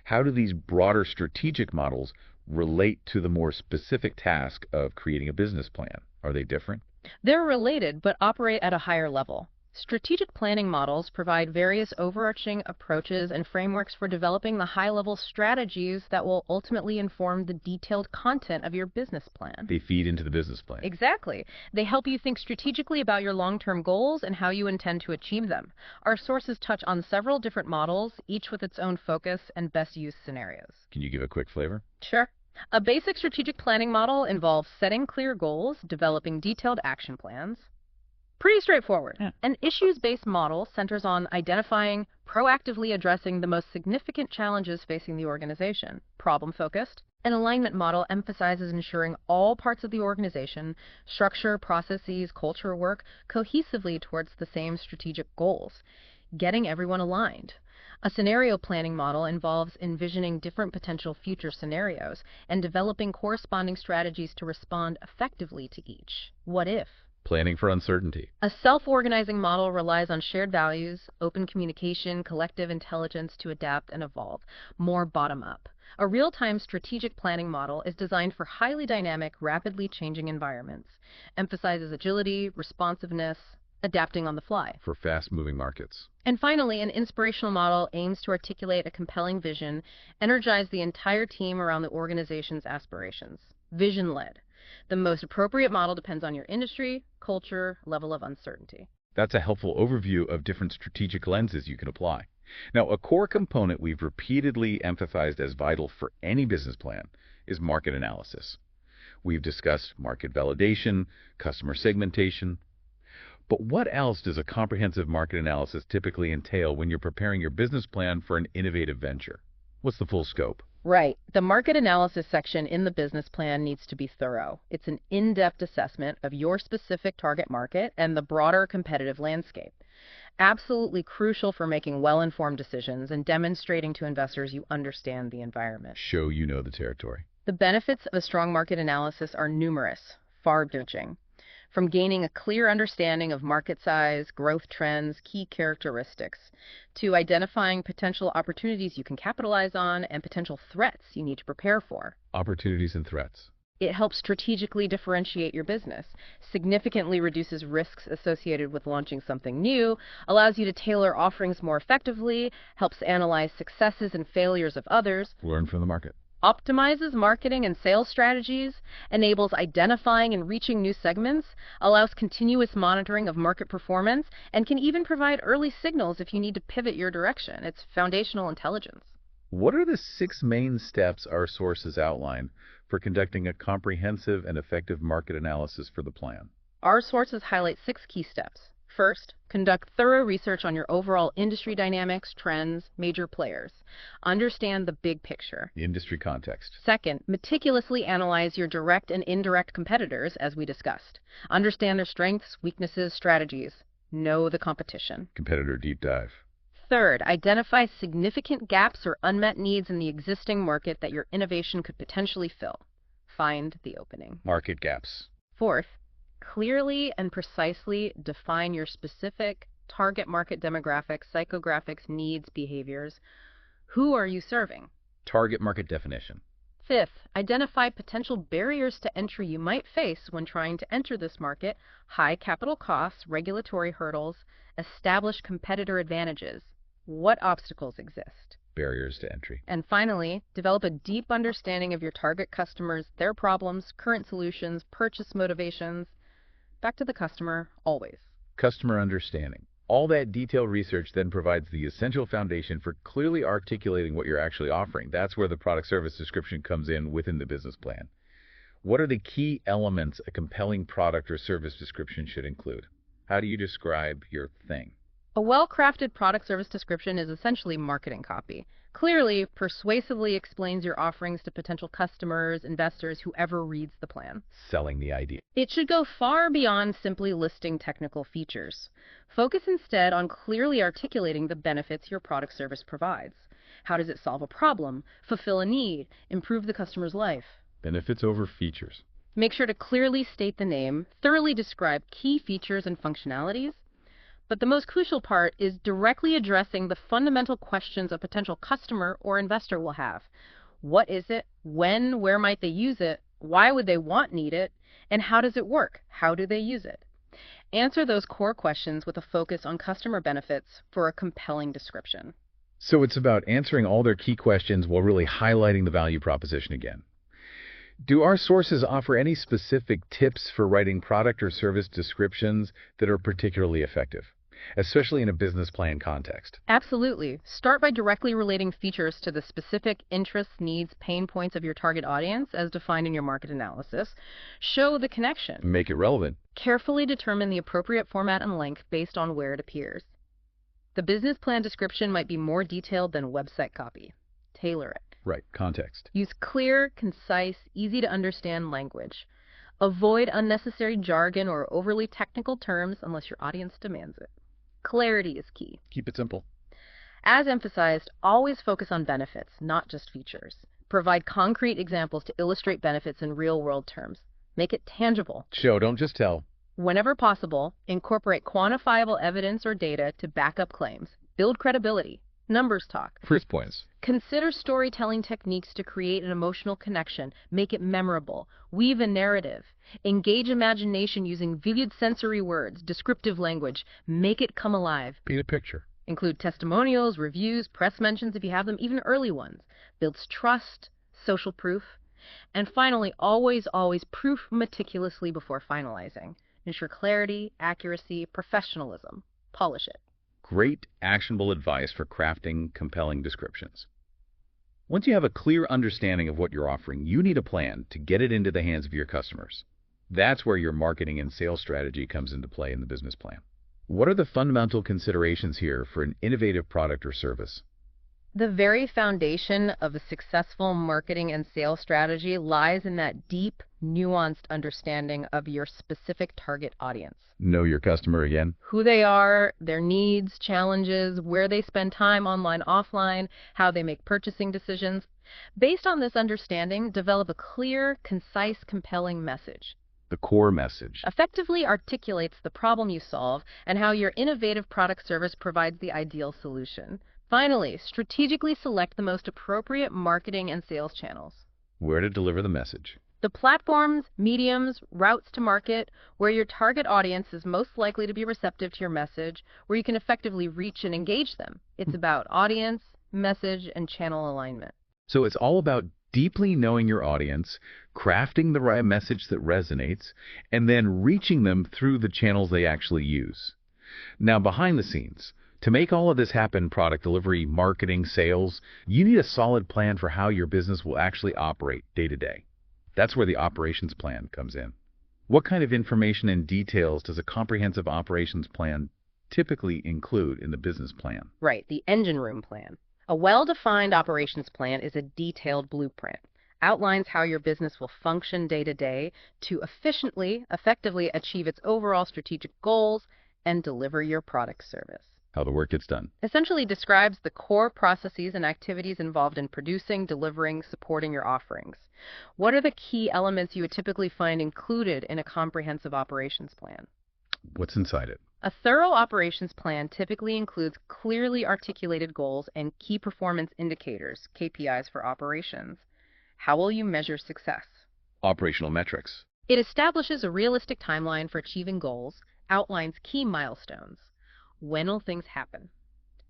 How do these broader strategic models relate to the more specific task of creating a business plan? Are they different? They're related, but operate at a higher level. Strategic planning models provide various overarching approaches and frameworks for developing the high-level strategies that will ultimately inform the detailed content of your business plan. They feed into the business plan. Exactly. They help you think strategically about your long-term goals and how you intend to achieve them. Our sources touch on several different models, each with its own focus and best use scenarios. Can you give a quick flavor? Sure. A basic strategic planning model involves setting clear goals, developing detailed action plans. Pretty straightforward. Yeah. An issues-based model centers on identifying, proactively addressing the most significant challenges facing the organization. Problem-focused. An alignment model emphasizes ensuring all parts of the organization, structure, processes, culture work cohesively towards the same strategic goals, getting everyone aligned. A scenario planning model involves envisioning different potential future scenarios and developing corresponding strategies to respond effectively to each. What if? Planning for uncertainty. A self-organizing model relies on shared values, open communication, collective intelligence to adapt and evolve, more bottom-up. A real-time strategic planning model is designed for highly dynamic, rapidly changing environments, emphasizes agility, responsiveness, adapting on the fly. For fast-moving markets. And finally, an inspirational model aims to articulate a compelling vision, energize the entire team around the organization's aspirations. Vision-led. The most appropriate model depends on your industry, culture, level of uncertainty. That's a helpful overview of different strategic lenses you can apply. Now, a core component we've repeatedly emphasized as vital for any business plan is market analysis. We've discussed market validation, customer segmentation. But what else does a comprehensive market analysis typically entail when you're preparing your business plan for an innovative venture? What's the full scope? Right. The market analysis section in the business plan needs to be thorough. It's an in-depth assessment of your specific target market and the broader competitive landscape. Absolutely crucial for making well-informed decisions and demonstrating to investors you understand the environment. Show you know the territory. The benefits of a strong market analysis are numerous, far-reaching. From gaining a clear understanding of market size, growth trends, key characteristics, to identifying potential opportunities you can capitalize on and potential threats you need to prepare for. Opportunities and threats. It helps strategically differentiate your business, significantly reduces risks associated with launching something new, allows you to tailor offerings more effectively, helps analyze successes and failures of others. Learn from the market. Optimizes marketing and sales strategies, enables identifying and reaching new segments, allows continuous monitoring of market performance, and can even provide early signals if you need to pivot your direction. It's foundational intelligence. What are the 6 main steps our sources outline for conducting a comprehensive and effective market analysis for the plan? Our sources highlight 6 key steps. First, conduct thorough research on your overall industry dynamics, trends, major players. Understand the big picture. The industry context. Second, meticulously analyze your direct and indirect competitors, as we discussed. Understand their strengths, weaknesses, strategies. Know the competition. Competitor deep dive. Third, identify significant gaps or unmet needs in the existing market that your innovation could potentially fill. Find the opening. Market gaps. Fourth, clearly and precisely define your specific target market demographics, psychographics, needs, behaviors. Who are you serving? Target market definition. Fifth, identify potential barriers to entry you might face when trying to enter this market, high capital costs, regulatory hurdles, establish competitor advantages. What obstacles exist? Barriers to entry. And finally, develop a deep understanding of your target customers, their problems, current solutions, purchase motivations. Back to the customer, always. Customer understanding. All that detailed research then provides the essential foundation for clearly articulating what you're actually offering. That's where the product service description comes in within the business plan. What are the key elements a compelling product or service description should include? How do you describe your thing? A well-crafted product service description is essentially marketing copy. Clearly, persuasively explains your offerings to potential customers, investors, whoever reads the plan. Selling the idea. It should go far beyond simply listing technical features. Focus instead on clearly articulating the benefits your product service provides. How does it solve a problem, fulfill a need, improve the customer's life? Benefits over features. Make sure to clearly state the name, thoroughly describe key features and functionalities. But the most crucial part is directly addressing the fundamental questions a potential customer or investor will have. What is it? When? Where might they use it? Why would they need it? And how does it work? How do they use it? Answer those core questions with a focus on customer benefits for a compelling description. So it's about answering all their key questions while really highlighting the value proposition again. Do our sources offer any specific tips for writing product or service descriptions that are particularly effective, especially in a business plan context? Absolutely. Start by directly relating features to the specific interests, needs, pain points of your target audience as defined in your market analysis. Show the connection. Make it relevant. Carefully determine the appropriate format and length based on where it appears. The business plan description might be more detailed than website copy. Tailor it. Right, context. Use clear, concise, easy-to-understand language. Avoid unnecessary jargon or overly technical terms unless your audience demands it. Clarity is key. Keep it simple. As emphasized, always focus on benefits, not just features. Provide concrete examples to illustrate benefits in real-world terms. Make it tangible. Show, don't just tell. Whenever possible, incorporate quantifiable evidence or data to back up claims. Build credibility. Numbers talk. Proof points. Consider storytelling techniques to create an emotional connection. Make it memorable. Weave a narrative. Engage imagination using vivid sensory words, descriptive language. Make it come alive. Paint a picture. Include testimonials, reviews, press mentions if you have them, even early ones. Builds trust, social proof. And finally, always proof meticulously before finalizing. Ensure clarity, accuracy, professionalism. Polish it. Great actionable advice for crafting compelling descriptions. Once you have a clear understanding of what you're offering, you need a plan to get it into the hands of your customers. That's where your marketing and sales strategy comes into play in the business plan. What are the fundamental considerations here for an innovative product or service? The very foundation of a successful marketing and sales strategy lies in that deep, nuanced understanding of your specific target audience. Know your customer again? Who they are, their needs, challenges, where they spend time online, offline, how they make purchasing decisions. Based on this understanding, develop a clear, concise, compelling message. The core message. Effectively articulates the problem you solve and how your innovative product service provides the ideal solution. Finally, strategically select the most appropriate marketing and sales channels. Where to deliver the message. The platforms, mediums, routes to market, where your target audience is most likely to be receptive to your message, where you can effectively reach and engage them. It's about audience, message, and channel alignment. So it's all about deeply knowing your audience, crafting the right message that resonates, and then reaching them through the channels they actually use. Now, behind the scenes, to make all of this happen, product delivery, marketing, sales, you need a solid plan for how your business will actually operate day to day. That's where the operations plan comes in. What kind of information and details does a comprehensive operations plan typically include in the business plan? Right, the engine room plan. A well-defined operations plan is a detailed blueprint. Outlines how your business will function day to day to effectively achieve its overall strategic goals and deliver your product service. How the work gets done. Essentially describes the core processes and activities involved in producing, delivering, supporting your offerings. What are the key elements you would typically find included in a comprehensive operations plan? What's inside it? A thorough operations plan typically includes clearly articulated goals and key performance indicators, KPIs for operations. How will you measure success? Operational metrics. It establishes a realistic timeline for achieving goals, outlines key milestones. When will things happen?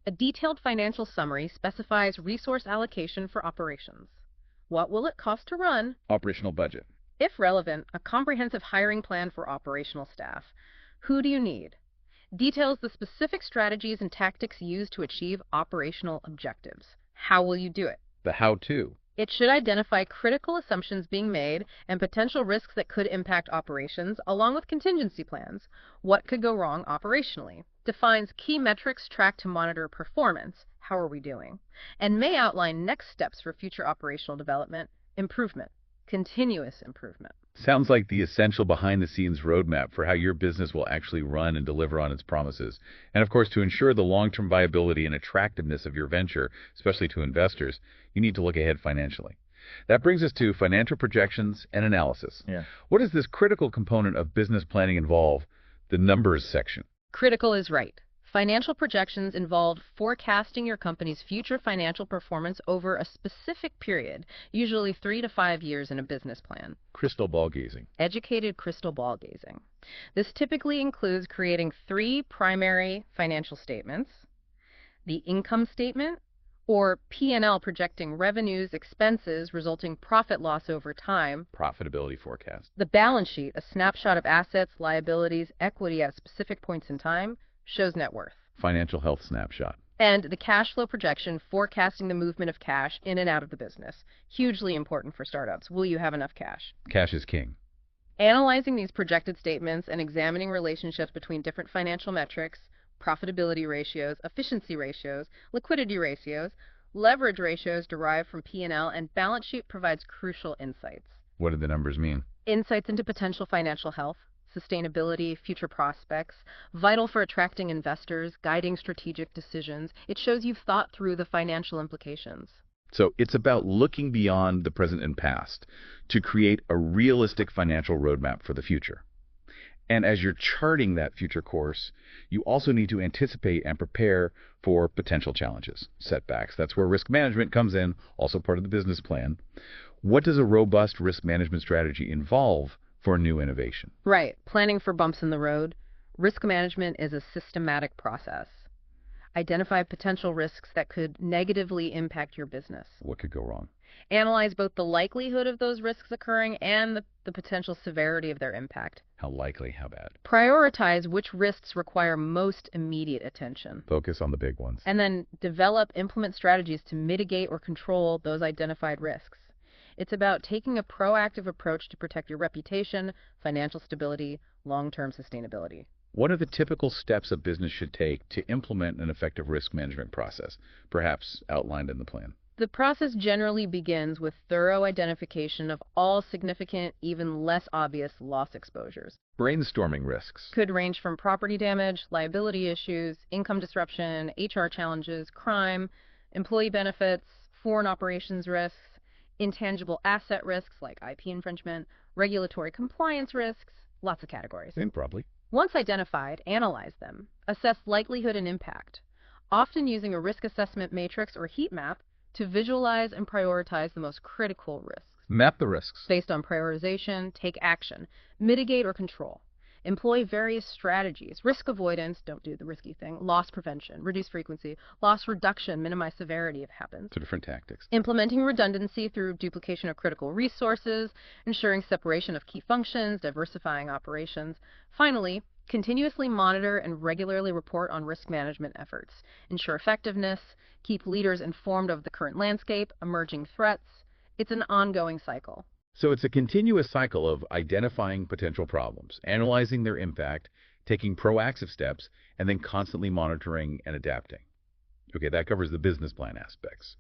A detailed financial summary specifies resource allocation for operations. What will it cost to run? Operational budget. If relevant, a comprehensive hiring plan for operational staff. Who do you need? Details the specific strategies and tactics used to achieve operational objectives. How will you do it? The how-to. It should identify critical assumptions being made and potential risks that could impact operations, along with contingency plans. What could go wrong operationally? Defines key metrics tracked to monitor performance. How are we doing? And may outline next steps for future operational development, improvement, continuous improvement. Sounds like the essential behind-the-scenes roadmap for how your business will actually run and deliver on its promises. And of course, to ensure the long-term viability and attractiveness of your venture, especially to investors, you need to look ahead financially. That brings us to financial projections and analysis. What does this critical component of business planning involve? The numbers section. Critical is right. Financial projections involve forecasting your company's future financial performance over a specific period, usually 3 to 5 years in a business plan. Crystal ball gazing. Educated crystal ball gazing. This typically includes creating 3 primary financial statements: the income statement, or P&L projecting revenues, expenses, resulting profit loss over time. Profitability forecast. The balance sheet, a snapshot of assets, liabilities, equity at specific points in time, shows net worth. Financial health snapshot. And the cash flow projection, forecasting the movement of cash in and out of the business. Hugely important for startups. Will you have enough cash? Cash is king. Analyzing these projected statements and examining relationships between different financial metrics, profitability ratios, efficiency ratios, liquidity ratios, leverage ratios derived from P&L, and balance sheet provides crucial insights. What do the numbers mean? Insights into potential financial health, sustainability, future prospects, vital for attracting investors, guiding strategic decisions. It shows you've thought through the financial implications. So it's about looking beyond the present and past to create a realistic financial roadmap for the future. And as you're charting that future course, you also need to anticipate and prepare for potential challenges, setbacks. That's where risk management comes in, also part of the business plan. What does a robust risk management strategy involve for a new innovation? Right. Planning for bumps in the road. Risk management is a systematic process. Identify potential risks that could negatively impact your business. What could go wrong? Analyze both the likelihood of those risks occurring and the potential severity of their impact. How likely, how bad? Prioritize which risks require most immediate attention. Focus on the big ones. And then implement strategies to mitigate or control those identified risks. It's about taking a proactive approach to protect your reputation, financial stability, long-term sustainability. What are the typical steps a business should take to implement an effective risk management process, perhaps outlined in the plan? The process generally begins with thorough identification of all significant, even less obvious loss exposures. Brainstorming risks could range from property damage, liability issues, income disruption, HR challenges, crime, employee benefits, foreign operations risks, intangible asset risks like IP infringement, regulatory compliance risks, lots of categories. Probably. Once identified, analyze them. Assess likelihood and impact, often using a risk assessment matrix or heat map to visualize and prioritize the most critical risks. Map the risks. Based on prioritization, take action, mitigate or control. Employ various strategies. Risk avoidance, don't do the risky thing. Loss prevention, reduce frequency. Loss reduction, minimize severity if it happens. So different tactics. Implementing redundancy through duplication of critical resources, ensuring separation of key functions, diversifying operations. Finally, continuously monitor and regularly report on risk management efforts. Ensure effectiveness, keep leaders informed of the current landscape, emerging threats. It's an ongoing cycle. So it's a continuous cycle of identifying potential problems, analyzing their impact, taking proactive steps, and then constantly monitoring and adapting. Okay, that covers the business plan aspects.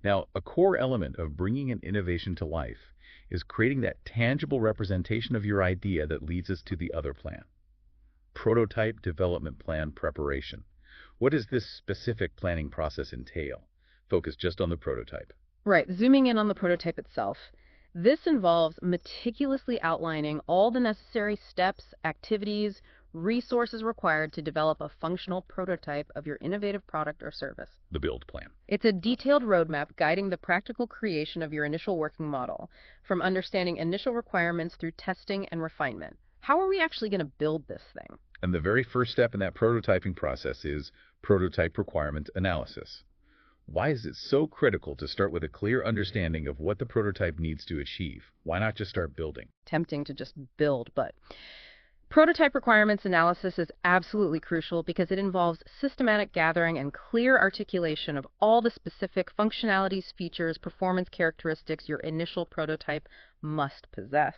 Now, a core element of bringing an innovation to life is creating that tangible representation of your idea that leads us to the other plan. Prototype development plan preparation. What does this specific planning process entail? Focus just on the prototype. Right, zooming in on the prototype itself. This involves meticulously outlining all the necessary steps, activities, resources required to develop a functional prototype of your innovative product or service. The build plan. It's a detailed roadmap guiding the practical creation of your initial working model, from understanding initial requirements through testing and refinement. How are we actually going to build this thing? And the very first step in that prototyping process is prototype requirement analysis. Why is it so critical to start with a clear understanding of what the prototype needs to achieve? Why not just start building? Tempting to just build, but prototype requirements analysis is absolutely crucial because it involves systematic gathering and clear articulation of all the specific functionalities, features, performance characteristics your initial prototype must possess.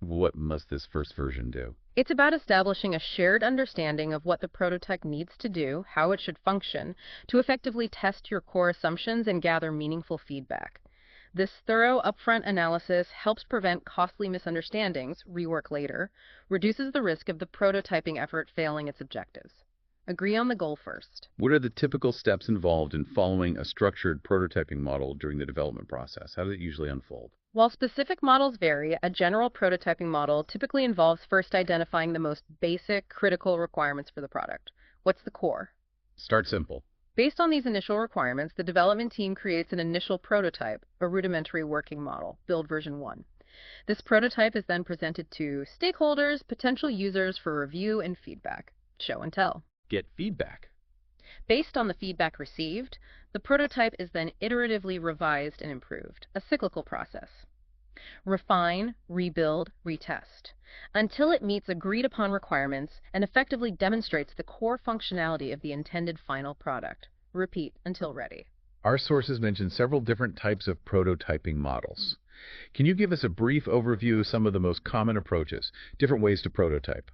What must this first version do? It's about establishing a shared understanding of what the prototype needs to do, how it should function, to effectively test your core assumptions and gather meaningful feedback. This thorough upfront analysis helps prevent costly misunderstandings, rework later, reduces the risk of the prototyping effort failing its objectives. Agree on the goal first. What are the typical steps involved in following a structured prototyping model during the development process? How does it usually unfold? While specific models vary, a general prototyping model typically involves first identifying the most basic, critical requirements for the product. What's the core? Start simple. Based on these initial requirements, the development team creates an initial prototype, a rudimentary working model, build version 1. This prototype is then presented to stakeholders, potential users for review and feedback. Show and tell. Get feedback. Based on the feedback received, the prototype is then iteratively revised and improved, a cyclical process. Refine, rebuild, retest, until it meets agreed upon requirements and effectively demonstrates the core functionality of the intended final product. Repeat until ready. Our sources mention several different types of prototyping models. Can you give us a brief overview of some of the most common approaches, different ways to prototype?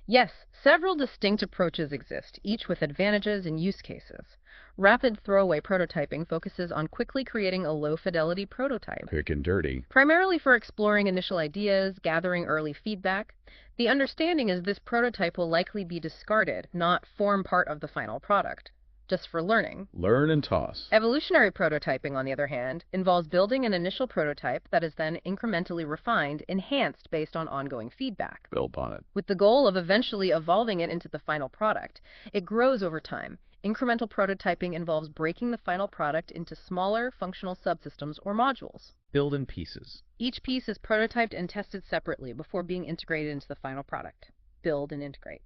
Yes, several distinct approaches exist, each with advantages and use cases. Rapid throwaway prototyping focuses on quickly creating a low-fidelity prototype. Quick and dirty. Primarily for exploring initial ideas, gathering early feedback. The understanding is this prototype will likely be discarded, not form part of the final product. just for learning. Learn and toss. Evolutionary prototyping, on the other hand, involves building an initial prototype that is then incrementally refined, enhanced based on ongoing feedback. Build on it. With the goal of eventually evolving it into the final product. It grows over time. Incremental prototyping involves breaking the final product into smaller functional subsystems or modules. Build in pieces. Each piece is prototyped and tested separately before being integrated into the final product. Build and integrate.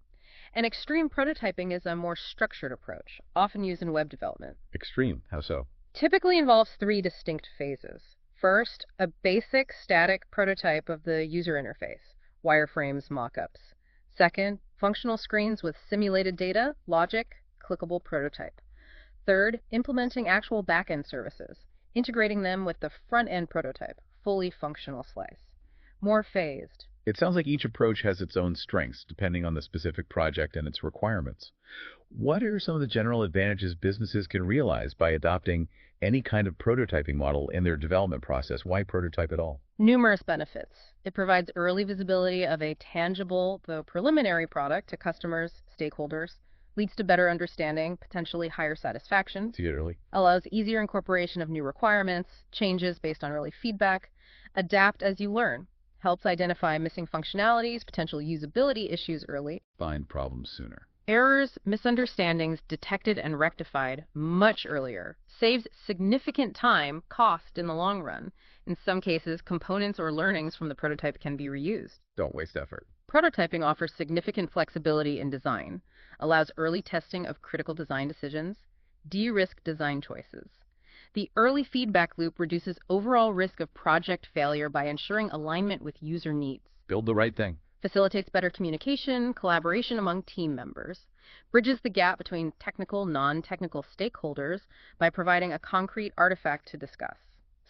And extreme prototyping is a more structured approach, often used in web development. Extreme? How so? Typically involves 3 distinct phases. First, a basic static prototype of the user interface, wireframes, mockups. Second, functional screens with simulated data, logic, clickable prototype. Third, implementing actual back-end services, integrating them with the front-end prototype, fully functional slice. More phased. It sounds like each approach has its own strengths, depending on the specific project and its requirements. What are some of the general advantages businesses can realize by adopting any kind of prototyping model in their development process? Why prototype at all? Numerous benefits. It provides early visibility of a tangible, though preliminary product to customers, stakeholders, leads to better understanding, potentially higher satisfaction, allows easier incorporation of new requirements, changes based on early feedback, adapt as you learn, helps identify missing functionalities, potential usability issues early, find problems sooner. Errors, misunderstandings detected and rectified much earlier, saves significant time, cost in the long run. In some cases, components or learnings from the prototype can be reused. Don't waste effort. Prototyping offers significant flexibility in design, allows early testing of critical design decisions, de-risk design choices. The early feedback loop reduces overall risk of project failure by ensuring alignment with user needs. Build the right thing. Facilitates better communication, collaboration among team members. Bridges the gap between technical, non-technical stakeholders by providing a concrete artifact to discuss.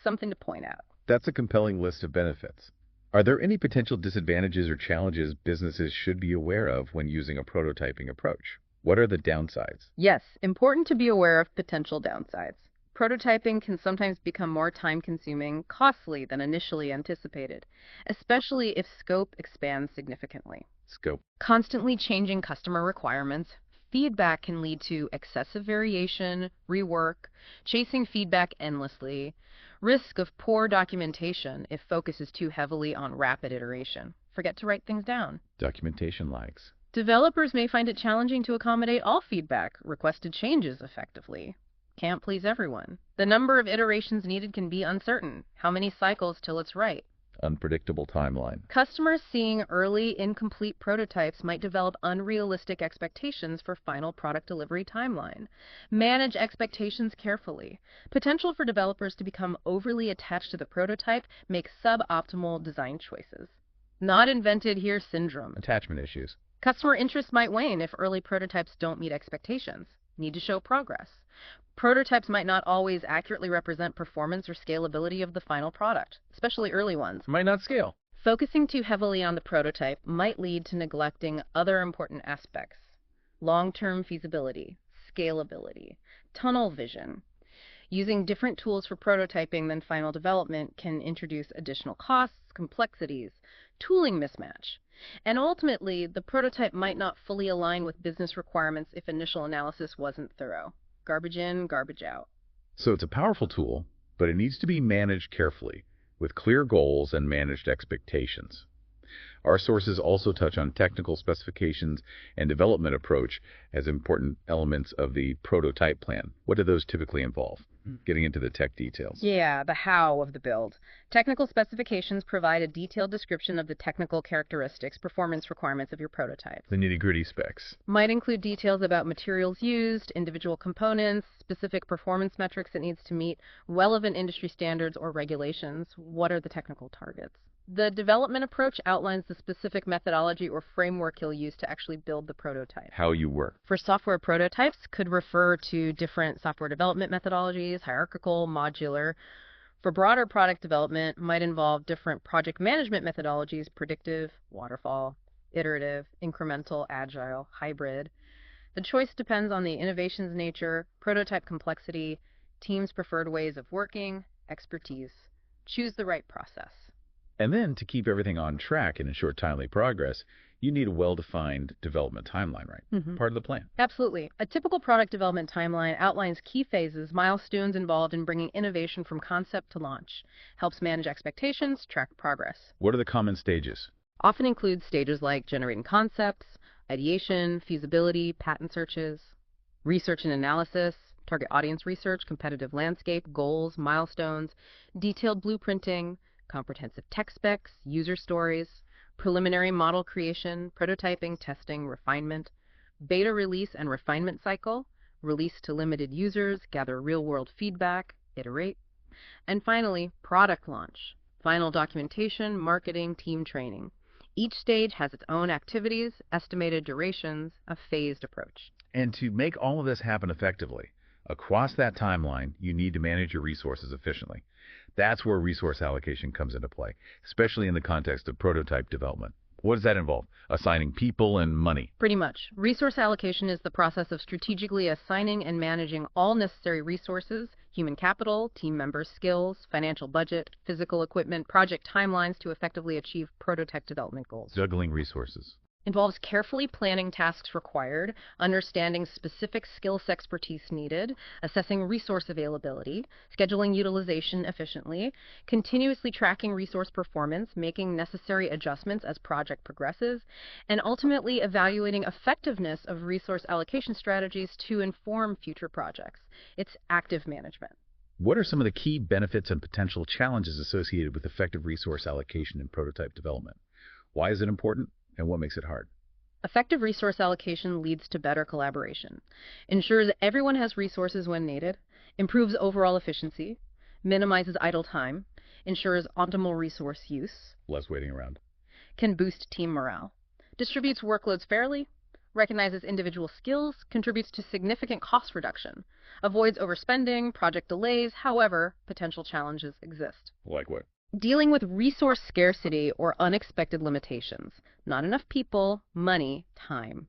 Something to point out. That's a compelling list of benefits. Are there any potential disadvantages or challenges businesses should be aware of when using a prototyping approach? What are the downsides? Yes, important to be aware of potential downsides. Prototyping can sometimes become more time-consuming, costly than initially anticipated, especially if scope expands significantly. Scope. Constantly changing customer requirements. Feedback can lead to excessive variation, rework, chasing feedback endlessly, risk of poor documentation if focus is too heavily on rapid iteration. Forget to write things down. Documentation lags. Developers may find it challenging to accommodate all feedback, requested changes effectively. Can't please everyone. The number of iterations needed can be uncertain. How many cycles till it's right? Unpredictable timeline. Customers seeing early, incomplete prototypes might develop unrealistic expectations for final product delivery timeline. Manage expectations carefully. Potential for developers to become overly attached to the prototype makes suboptimal design choices. Not invented here syndrome. Attachment issues. Customer interest might wane if early prototypes don't meet expectations. Need to show progress. Prototypes might not always accurately represent performance or scalability of the final product, especially early ones. Might not scale. Focusing too heavily on the prototype might lead to neglecting other important aspects. Long-term feasibility, scalability, tunnel vision. Using different tools for prototyping than final development can introduce additional costs, complexities, tooling mismatch. And ultimately, the prototype might not fully align with business requirements if initial analysis wasn't thorough. Garbage in, garbage out. So it's a powerful tool, but it needs to be managed carefully, with clear goals and managed expectations. Our sources also touch on technical specifications and development approach as important elements of the prototype plan. What do those typically involve? Getting into the tech details. Yeah, the how of the build. Technical specifications provide a detailed description of the technical characteristics, performance requirements of your prototype. The nitty-gritty specs. Might include details about materials used, individual components, specific performance metrics it needs to meet, relevant industry standards or regulations. What are the technical targets? The development approach outlines the specific methodology or framework you'll use to actually build the prototype. How you work. For software prototypes, could refer to different software development methodologies, hierarchical, modular. For broader product development, might involve different project management methodologies, predictive, waterfall, iterative, incremental, agile, hybrid. The choice depends on the innovation's nature, prototype complexity, team's preferred ways of working, expertise. Choose the right process. And then, to keep everything on track and ensure timely progress, you need a well-defined development timeline, right? Part of the plan. Absolutely. A typical product development timeline outlines key phases, milestones involved in bringing innovation from concept to launch, helps manage expectations, track progress. What are the common stages? Often includes stages like generating concepts, ideation, feasibility, patent searches, research and analysis, target audience research, competitive landscape, goals, milestones, detailed blueprinting, comprehensive tech specs, user stories, preliminary model creation, prototyping, testing, refinement, beta release and refinement cycle, release to limited users, gather real-world feedback, iterate, and finally, product launch, final documentation, marketing, team training. Each stage has its own activities, estimated durations, a phased approach. And to make all of this happen effectively, across that timeline, you need to manage your resources efficiently. That's where resource allocation comes into play, especially in the context of prototype development. What does that involve? Assigning people and money. Pretty much. Resource allocation is the process of strategically assigning and managing all necessary resources, human capital, team members' skills, financial budget, physical equipment, project timelines to effectively achieve prototype development goals. Juggling resources. Involves carefully planning tasks required, understanding specific skills expertise needed, assessing resource availability, scheduling utilization efficiently, continuously tracking resource performance, making necessary adjustments as project progresses, and ultimately evaluating effectiveness of resource allocation strategies to inform future projects. It's active management. What are some of the key benefits and potential challenges associated with effective resource allocation in prototype development? Why is it important? And what makes it hard? Effective resource allocation leads to better collaboration, ensures everyone has resources when needed, improves overall efficiency, minimizes idle time, ensures optimal resource use, less waiting around, can boost team morale, distributes workloads fairly, recognizes individual skills, contributes to significant cost reduction, avoids overspending, project delays. However, potential challenges exist. Like what? Dealing with resource scarcity or unexpected limitations. Not enough people, money, time.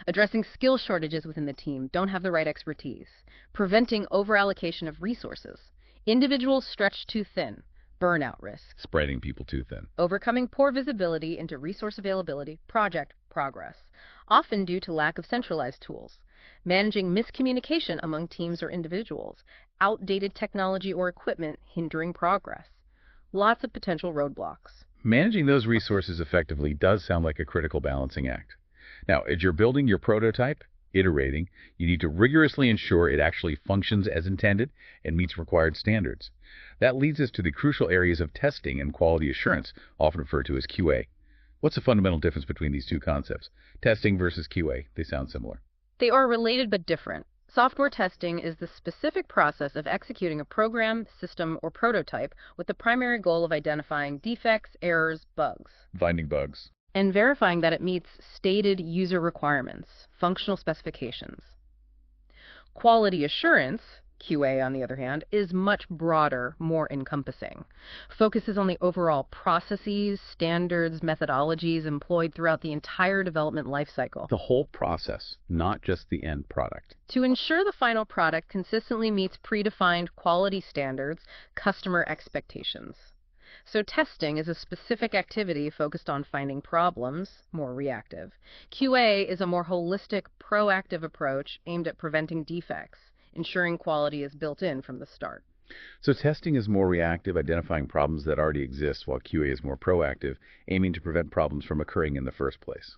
Addressing skill shortages within the team, don't have the right expertise. Preventing overallocation of resources. Individuals stretched too thin. Burnout risk. Spreading people too thin. Overcoming poor visibility into resource availability, project progress. Often due to lack of centralized tools. Managing miscommunication among teams or individuals. Outdated technology or equipment hindering progress. Lots of potential roadblocks. Managing those resources effectively does sound like a critical balancing act. Now, as you're building your prototype, iterating, you need to rigorously ensure it actually functions as intended and meets required standards. That leads us to the crucial areas of testing and quality assurance, often referred to as QA. What's the fundamental difference between these two concepts? Testing versus QA, they sound similar. They are related but different. Software testing is the specific process of executing a program, system, or prototype with the primary goal of identifying defects, errors, bugs. Finding bugs. And verifying that it meets stated user requirements, functional specifications. Quality assurance, QA on the other hand, is much broader, more encompassing. Focuses on the overall processes, standards, methodologies employed throughout the entire development lifecycle. The whole process, not just the end product. To ensure the final product consistently meets predefined quality standards, customer expectations. So testing is a specific activity focused on finding problems, more reactive. QA is a more holistic, proactive approach aimed at preventing defects, ensuring quality is built in from the start. So testing is more reactive, identifying problems that already exist, while QA is more proactive, aiming to prevent problems from occurring in the first place.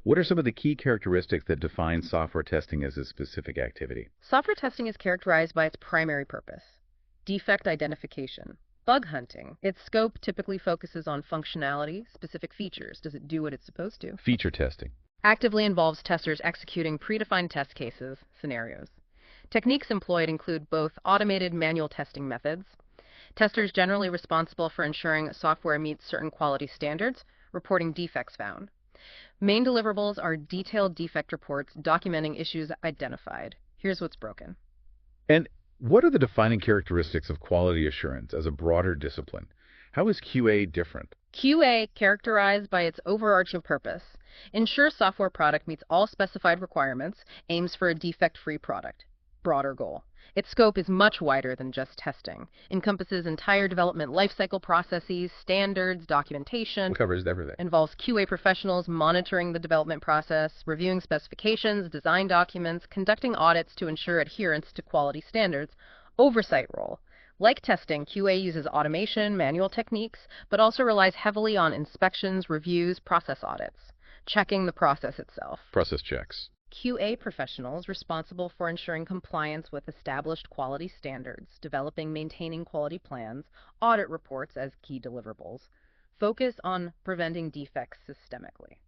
What are some of the key characteristics that define software testing as a specific activity? Software testing is characterized by its primary purpose: defect identification. Bug hunting. Its scope typically focuses on functionality, specific features. Does it do what it's supposed to? Feature testing. Actively involves testers executing predefined test cases, scenarios. Techniques employed include both automated manual testing methods, testers generally responsible for ensuring software meets certain quality standards, reporting defects found. Main deliverables are detailed defect reports documenting issues identified. Here's what's broken. And what are the defining characteristics of quality assurance as a broader discipline? How is QA different? QA, characterized by its overarching purpose, ensures software product meets all specified requirements, aims for a defect-free product. broader goal. Its scope is much wider than just testing, encompasses entire development lifecycle processes, standards, documentation. It covers everything. Involves QA professionals monitoring the development process, reviewing specifications, design documents, conducting audits to ensure adherence to quality standards, oversight role. Like testing, QA uses automation, manual techniques, but also relies heavily on inspections, reviews, process audits, checking the process itself. Process checks. QA professionals responsible for ensuring compliance with established quality standards, developing, maintaining quality plans, audit reports as key deliverables, focus on preventing defects systemically.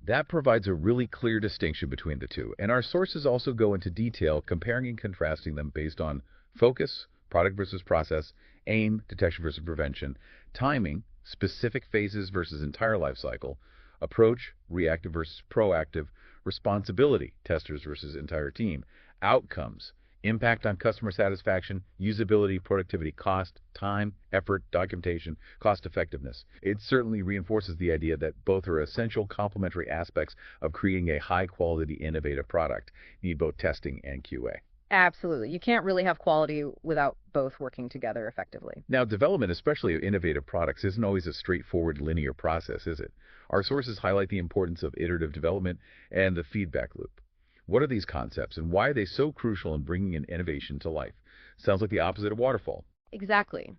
That provides a really clear distinction between the two, and our sources also go into detail comparing and contrasting them based on focus, product versus process, aim, detection versus prevention, timing, specific phases versus entire life cycle, approach, reactive versus proactive, responsibility, testers versus entire team, outcomes, impact on customer satisfaction, usability, productivity, cost, time, effort, documentation, cost effectiveness. It certainly reinforces the idea that both are essential complementary aspects of creating a high-quality, innovative product. You need both testing and QA. Absolutely. You can't really have quality without both working together effectively. Now, development, especially of innovative products, isn't always a straightforward linear process, is it? Our sources highlight the importance of iterative development and the feedback loop. What are these concepts, and why are they so crucial in bringing an innovation to life? Sounds like the opposite of waterfall. Exactly.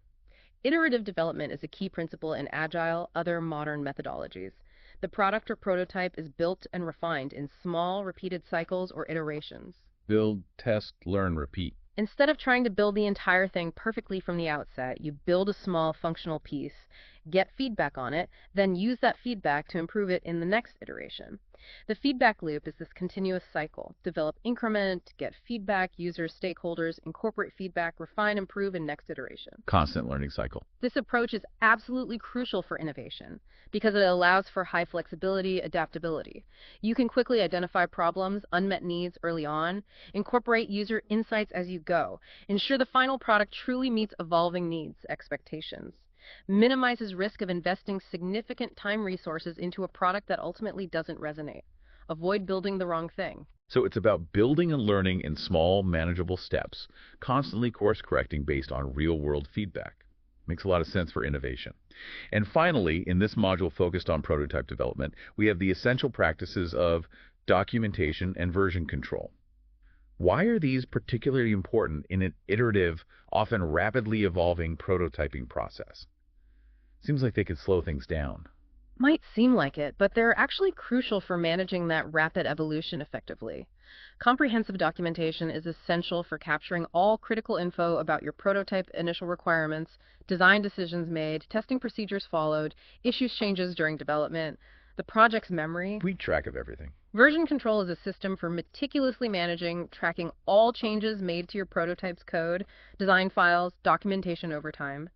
Iterative development is a key principle in agile, other modern methodologies. The product or prototype is built and refined in small, repeated cycles or iterations. Build, test, learn, repeat. Instead of trying to build the entire thing perfectly from the outset, you build a small functional piece, get feedback on it, then use that feedback to improve it in the next iteration. The feedback loop is this continuous cycle. Develop, increment, get feedback, users, stakeholders, incorporate feedback, refine, improve in next iteration. Constant learning cycle. This approach is absolutely crucial for innovation because it allows for high flexibility, adaptability. You can quickly identify problems, unmet needs early on, incorporate user insights as you go, ensure the final product truly meets evolving needs, expectations, minimizes risk of investing significant time resources into a product that ultimately doesn't resonate. Avoid building the wrong thing. So it's about building and learning in small, manageable steps, constantly course-correcting based on real-world feedback. Makes a lot of sense for innovation. And finally, in this module focused on prototype development, we have the essential practices of documentation and version control. Why are these particularly important in an iterative, often rapidly evolving prototyping process? Seems like they could slow things down. Might seem like it, but they're actually crucial for managing that rapid evolution effectively. Comprehensive documentation is essential for capturing all critical info about your prototype initial requirements, design decisions made, testing procedures followed, issues changes during development, the project's memory. Keep track of everything. Version control is a system for meticulously managing, tracking all changes made to your prototype's code, design files, documentation over time.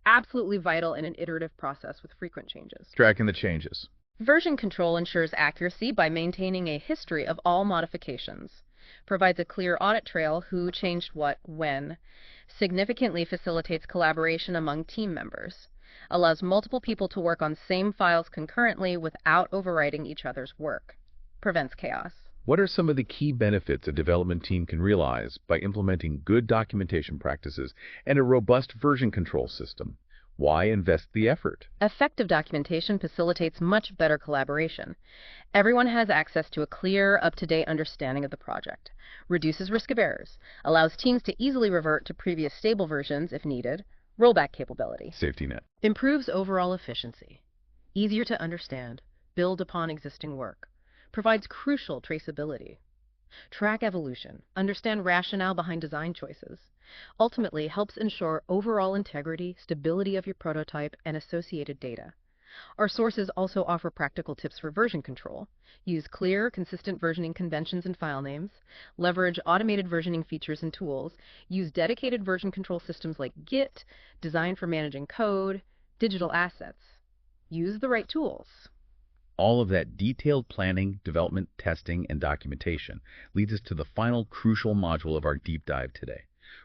Absolutely vital in an iterative process with frequent changes. Tracking the changes. Version control ensures accuracy by maintaining a history of all modifications, provides a clear audit trail who changed what, when, significantly facilitates collaboration among team members, allows multiple people to work on same files concurrently without overwriting each other's work, prevents chaos. What are some of the key benefits a development team can realize by implementing good documentation practices and a robust version control system? Why invest the effort? Effective documentation facilitates much better collaboration. Everyone has access to a clear, up-to-date understanding of the project, reduces risk of errors, allows teams to easily revert to previous stable versions if needed, rollback capability. Safety net. Improves overall efficiency. Easier to understand, build upon existing work. Provides crucial traceability. Track evolution, understand rationale behind design choices. Ultimately helps ensure overall integrity, stability of your prototype, and associated data. Our sources also offer practical tips for version control. Use clear, consistent versioning conventions and file names. Leverage automated versioning features and tools. Use dedicated version control systems like Git, designed for managing code, digital assets. Use the right tools. All of that detailed planning, development, testing, and documentation leads us to the final crucial module of our deep dive today.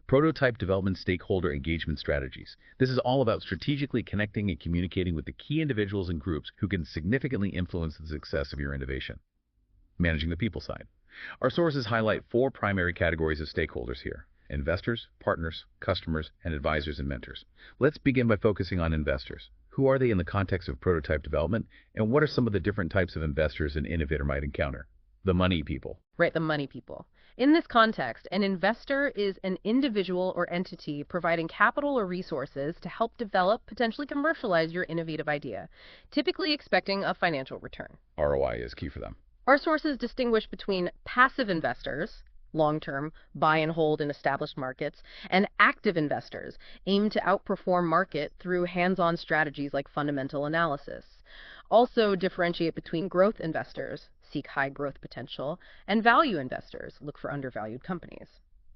Prototype development stakeholder engagement strategies. This is all about strategically connecting and communicating with the key individuals and groups who can significantly influence the success of your innovation. Managing the people side. Our sources highlight 4 primary categories of stakeholders here: investors, partners, customers, and advisors and mentors. Let's begin by focusing on investors. Who are they in the context of prototype development, and what are some of the different types of investors an innovator might encounter? The money people. Right, the money people. In this context, an investor is an individual or entity providing capital or resources to help develop, potentially commercialize your innovative idea, typically expecting a financial return. ROI is key for them. Our sources distinguish between passive investors, long-term, buy and hold in established markets, and active investors, aim to outperform market through hands-on strategies like fundamental analysis. Also differentiate between growth investors, seek high growth potential, and value investors, look for undervalued companies.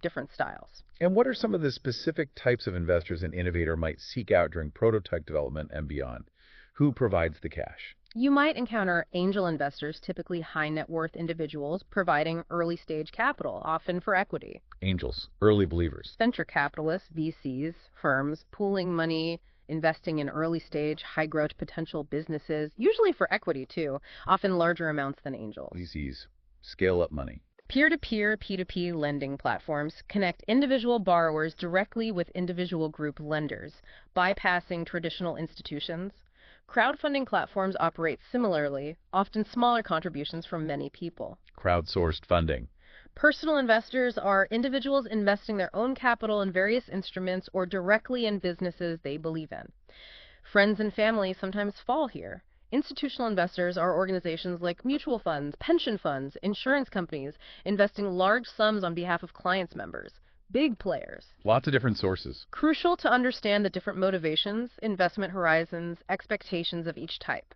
Different styles. And what are some of the specific types of investors an innovator might seek out during prototype development and beyond? Who provides the cash? You might encounter angel investors, typically high net worth individuals, providing early stage capital, often for equity. Angels, early believers. Venture capitalists, VCs, firms, pooling money, investing in early stage, high growth potential businesses, usually for equity too, often larger amounts than angels. VCs, scale up money. Peer-to-peer, P2P lending platforms connect individual borrowers directly with individual group lenders, bypassing traditional institutions. Crowdfunding platforms operate similarly, often smaller contributions from many people. Crowdsourced funding. Personal investors are individuals investing their own capital in various instruments or directly in businesses they believe in. Friends and family sometimes fall here. Institutional investors are organizations like mutual funds, pension funds, insurance companies, investing large sums on behalf of clients' members. Big players. Lots of different sources. Crucial to understand the different motivations, investment horizons, expectations of each type.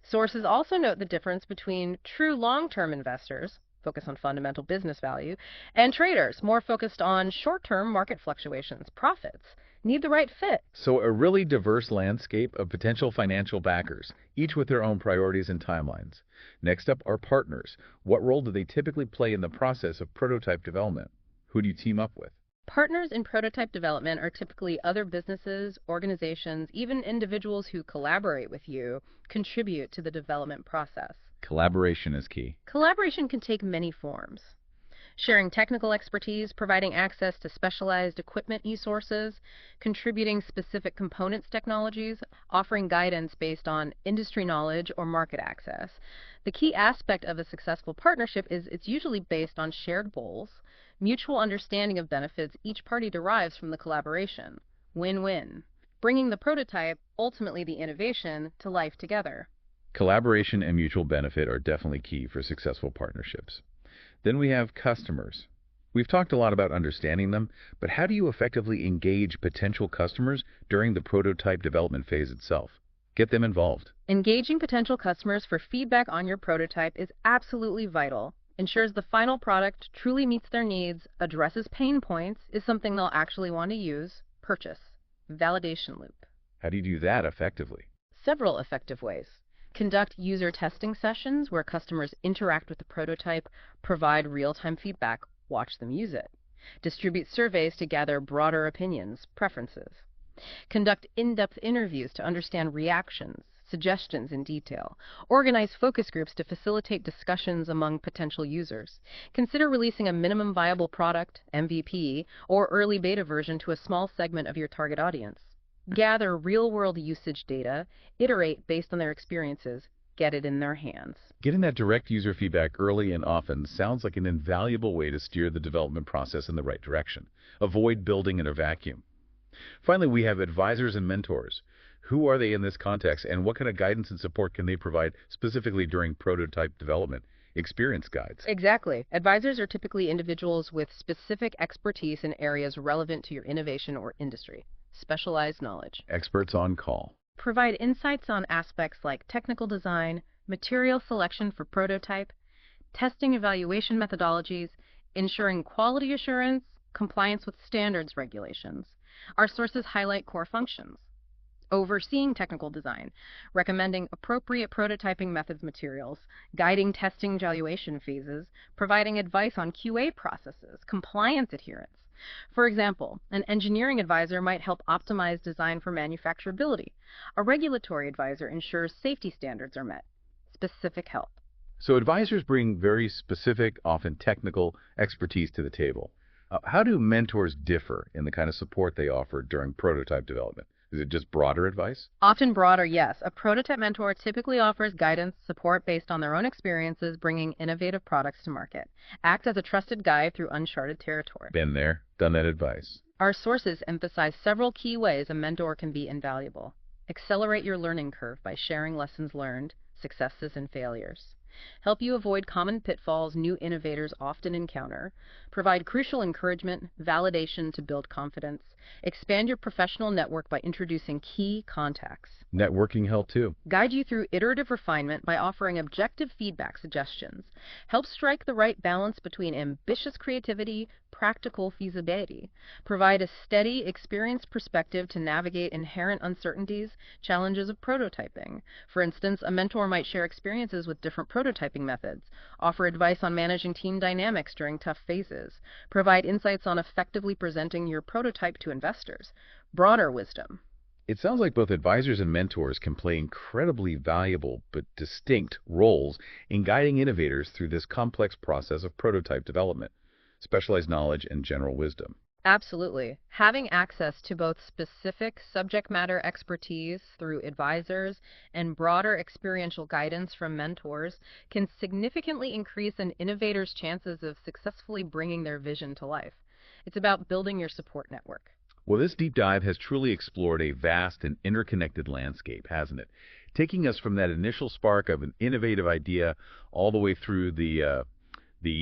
Sources also note the difference between true long-term investors, focus on fundamental business value, and traders, more focused on short-term market fluctuations, profits, need the right fit. So a really diverse landscape of potential financial backers, each with their own priorities and timelines. Next up are partners. What role do they typically play in the process of prototype development? Who do you team up with? Partners in prototype development are typically other businesses, organizations, even individuals who collaborate with you, contribute to the development process. Collaboration is key. Collaboration can take many forms. Sharing technical expertise, providing access to specialized equipment resources, contributing specific components technologies, offering guidance based on industry knowledge or market access. The key aspect of a successful partnership is it's usually based on shared goals, mutual understanding of benefits each party derives from the collaboration. Win-win. Bringing the prototype, ultimately the innovation, to life together. Collaboration and mutual benefit are definitely key for successful partnerships. Then we have customers. We've talked a lot about understanding them, but how do you effectively engage potential customers during the prototype development phase itself? Get them involved. Engaging potential customers for feedback on your prototype is absolutely vital. Ensures the final product truly meets their needs, addresses pain points, is something they'll actually want to use, purchase. Validation loop. How do you do that effectively? Several effective ways. Conduct user testing sessions where customers interact with the prototype, provide real-time feedback, watch them use it. Distribute surveys to gather broader opinions, preferences. Conduct in-depth interviews to understand reactions, suggestions in detail. Organize focus groups to facilitate discussions among potential users. Consider releasing a minimum viable product, MVP, or early beta version to a small segment of your target audience. Gather real-world usage data, iterate based on their experiences, get it in their hands. Getting that direct user feedback early and often sounds like an invaluable way to steer the development process in the right direction. Avoid building in a vacuum. Finally, we have advisors and mentors. Who are they in this context, and what kind of guidance and support can they provide specifically during prototype development? Experience guides. Exactly. Advisors are typically individuals with specific expertise in areas relevant to your innovation or industry. Specialized knowledge. Experts on call. Provide insights on aspects like technical design, material selection for prototype, testing evaluation methodologies, ensuring quality assurance, compliance with standards regulations. Our sources highlight core functions. Overseeing technical design, recommending appropriate prototyping methods materials, guiding testing evaluation phases, providing advice on QA processes, compliance adherence. For example, an engineering advisor might help optimize design for manufacturability. A regulatory advisor ensures safety standards are met. Specific help. So advisors bring very specific, often technical expertise to the table. How do mentors differ in the kind of support they offer during prototype development? Is it just broader advice? Often broader, yes. A prototype mentor typically offers guidance, support based on their own experiences bringing innovative products to market. Act as a trusted guide through uncharted territory. Been there, done that advice. Our sources emphasize several key ways a mentor can be invaluable. Accelerate your learning curve by sharing lessons learned, successes and failures. Help you avoid common pitfalls new innovators often encounter. Provide crucial encouragement, validation to build confidence. Expand your professional network by introducing key contacts. Networking help too. Guide you through iterative refinement by offering objective feedback suggestions. Help strike the right balance between ambitious creativity, practical feasibility. Provide a steady, experienced perspective to navigate inherent uncertainties, challenges of prototyping. For instance, a mentor might share experiences with different prototyping methods, offer advice on managing team dynamics during tough phases, provide insights on effectively presenting your prototype to investors. Broader wisdom. It sounds like both advisors and mentors can play incredibly valuable but distinct roles in guiding innovators through this complex process of prototype development, specialized knowledge, and general wisdom. Absolutely. Having access to both specific subject matter expertise through advisors and broader experiential guidance from mentors can significantly increase an innovator's chances of successfully bringing their vision to life. It's about building your support network. Well, this deep dive has truly explored a vast and interconnected landscape, hasn't it? Taking us from that initial spark of an innovative idea all the way through the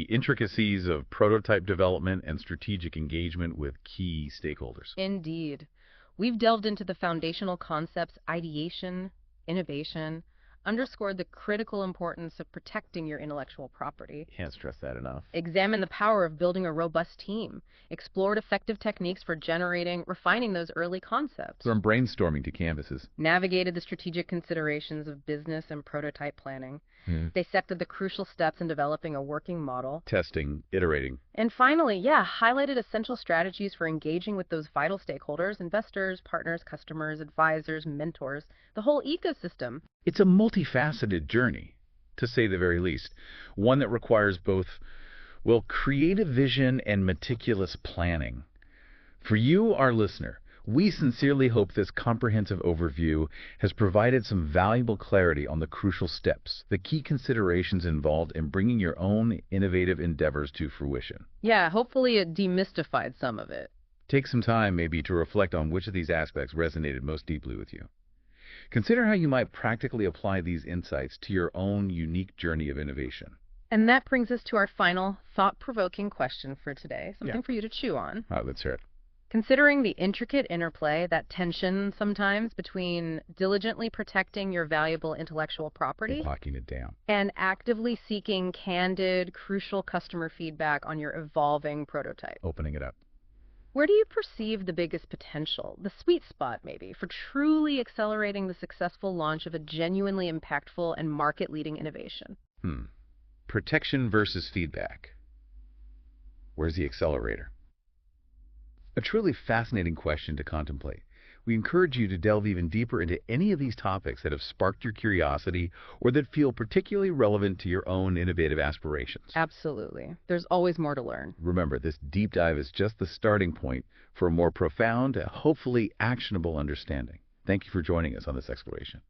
intricacies of prototype development and strategic engagement with key stakeholders. Indeed. We've delved into the foundational concepts ideation, innovation, underscored the critical importance of protecting your intellectual property. Can't stress that enough. Examined the power of building a robust team. Explored effective techniques for refining those early concepts. From brainstorming to canvases. Navigated the strategic considerations of business and prototype planning. Dissected the crucial steps in developing a working model. Testing, iterating. And finally, highlighted essential strategies for engaging with those vital stakeholders, investors, partners, customers, advisors, mentors, the whole ecosystem. It's a multifaceted journey, to say the very least. One that requires both, creative vision and meticulous planning. For you, our listener, we sincerely hope this comprehensive overview has provided some valuable clarity on the crucial steps, the key considerations involved in bringing your own innovative endeavors to fruition. Yeah, hopefully it demystified some of it. Take some time maybe to reflect on which of these aspects resonated most deeply with you. Consider how you might practically apply these insights to your own unique journey of innovation. And that brings us to our final thought-provoking question for today, something for you to chew on. All right, let's hear it. Considering the intricate interplay, that tension sometimes between diligently protecting your valuable intellectual property locking it down and actively seeking candid, crucial customer feedback on your evolving prototype. Opening it up. Where do you perceive the biggest potential, the sweet spot maybe, for truly accelerating the successful launch of a genuinely impactful and market-leading innovation? Protection versus feedback. Where's the accelerator? A truly fascinating question to contemplate. We encourage you to delve even deeper into any of these topics that have sparked your curiosity or that feel particularly relevant to your own innovative aspirations. Absolutely. There's always more to learn. Remember, this deep dive is just the starting point for a more profound, hopefully actionable understanding. Thank you for joining us on this exploration.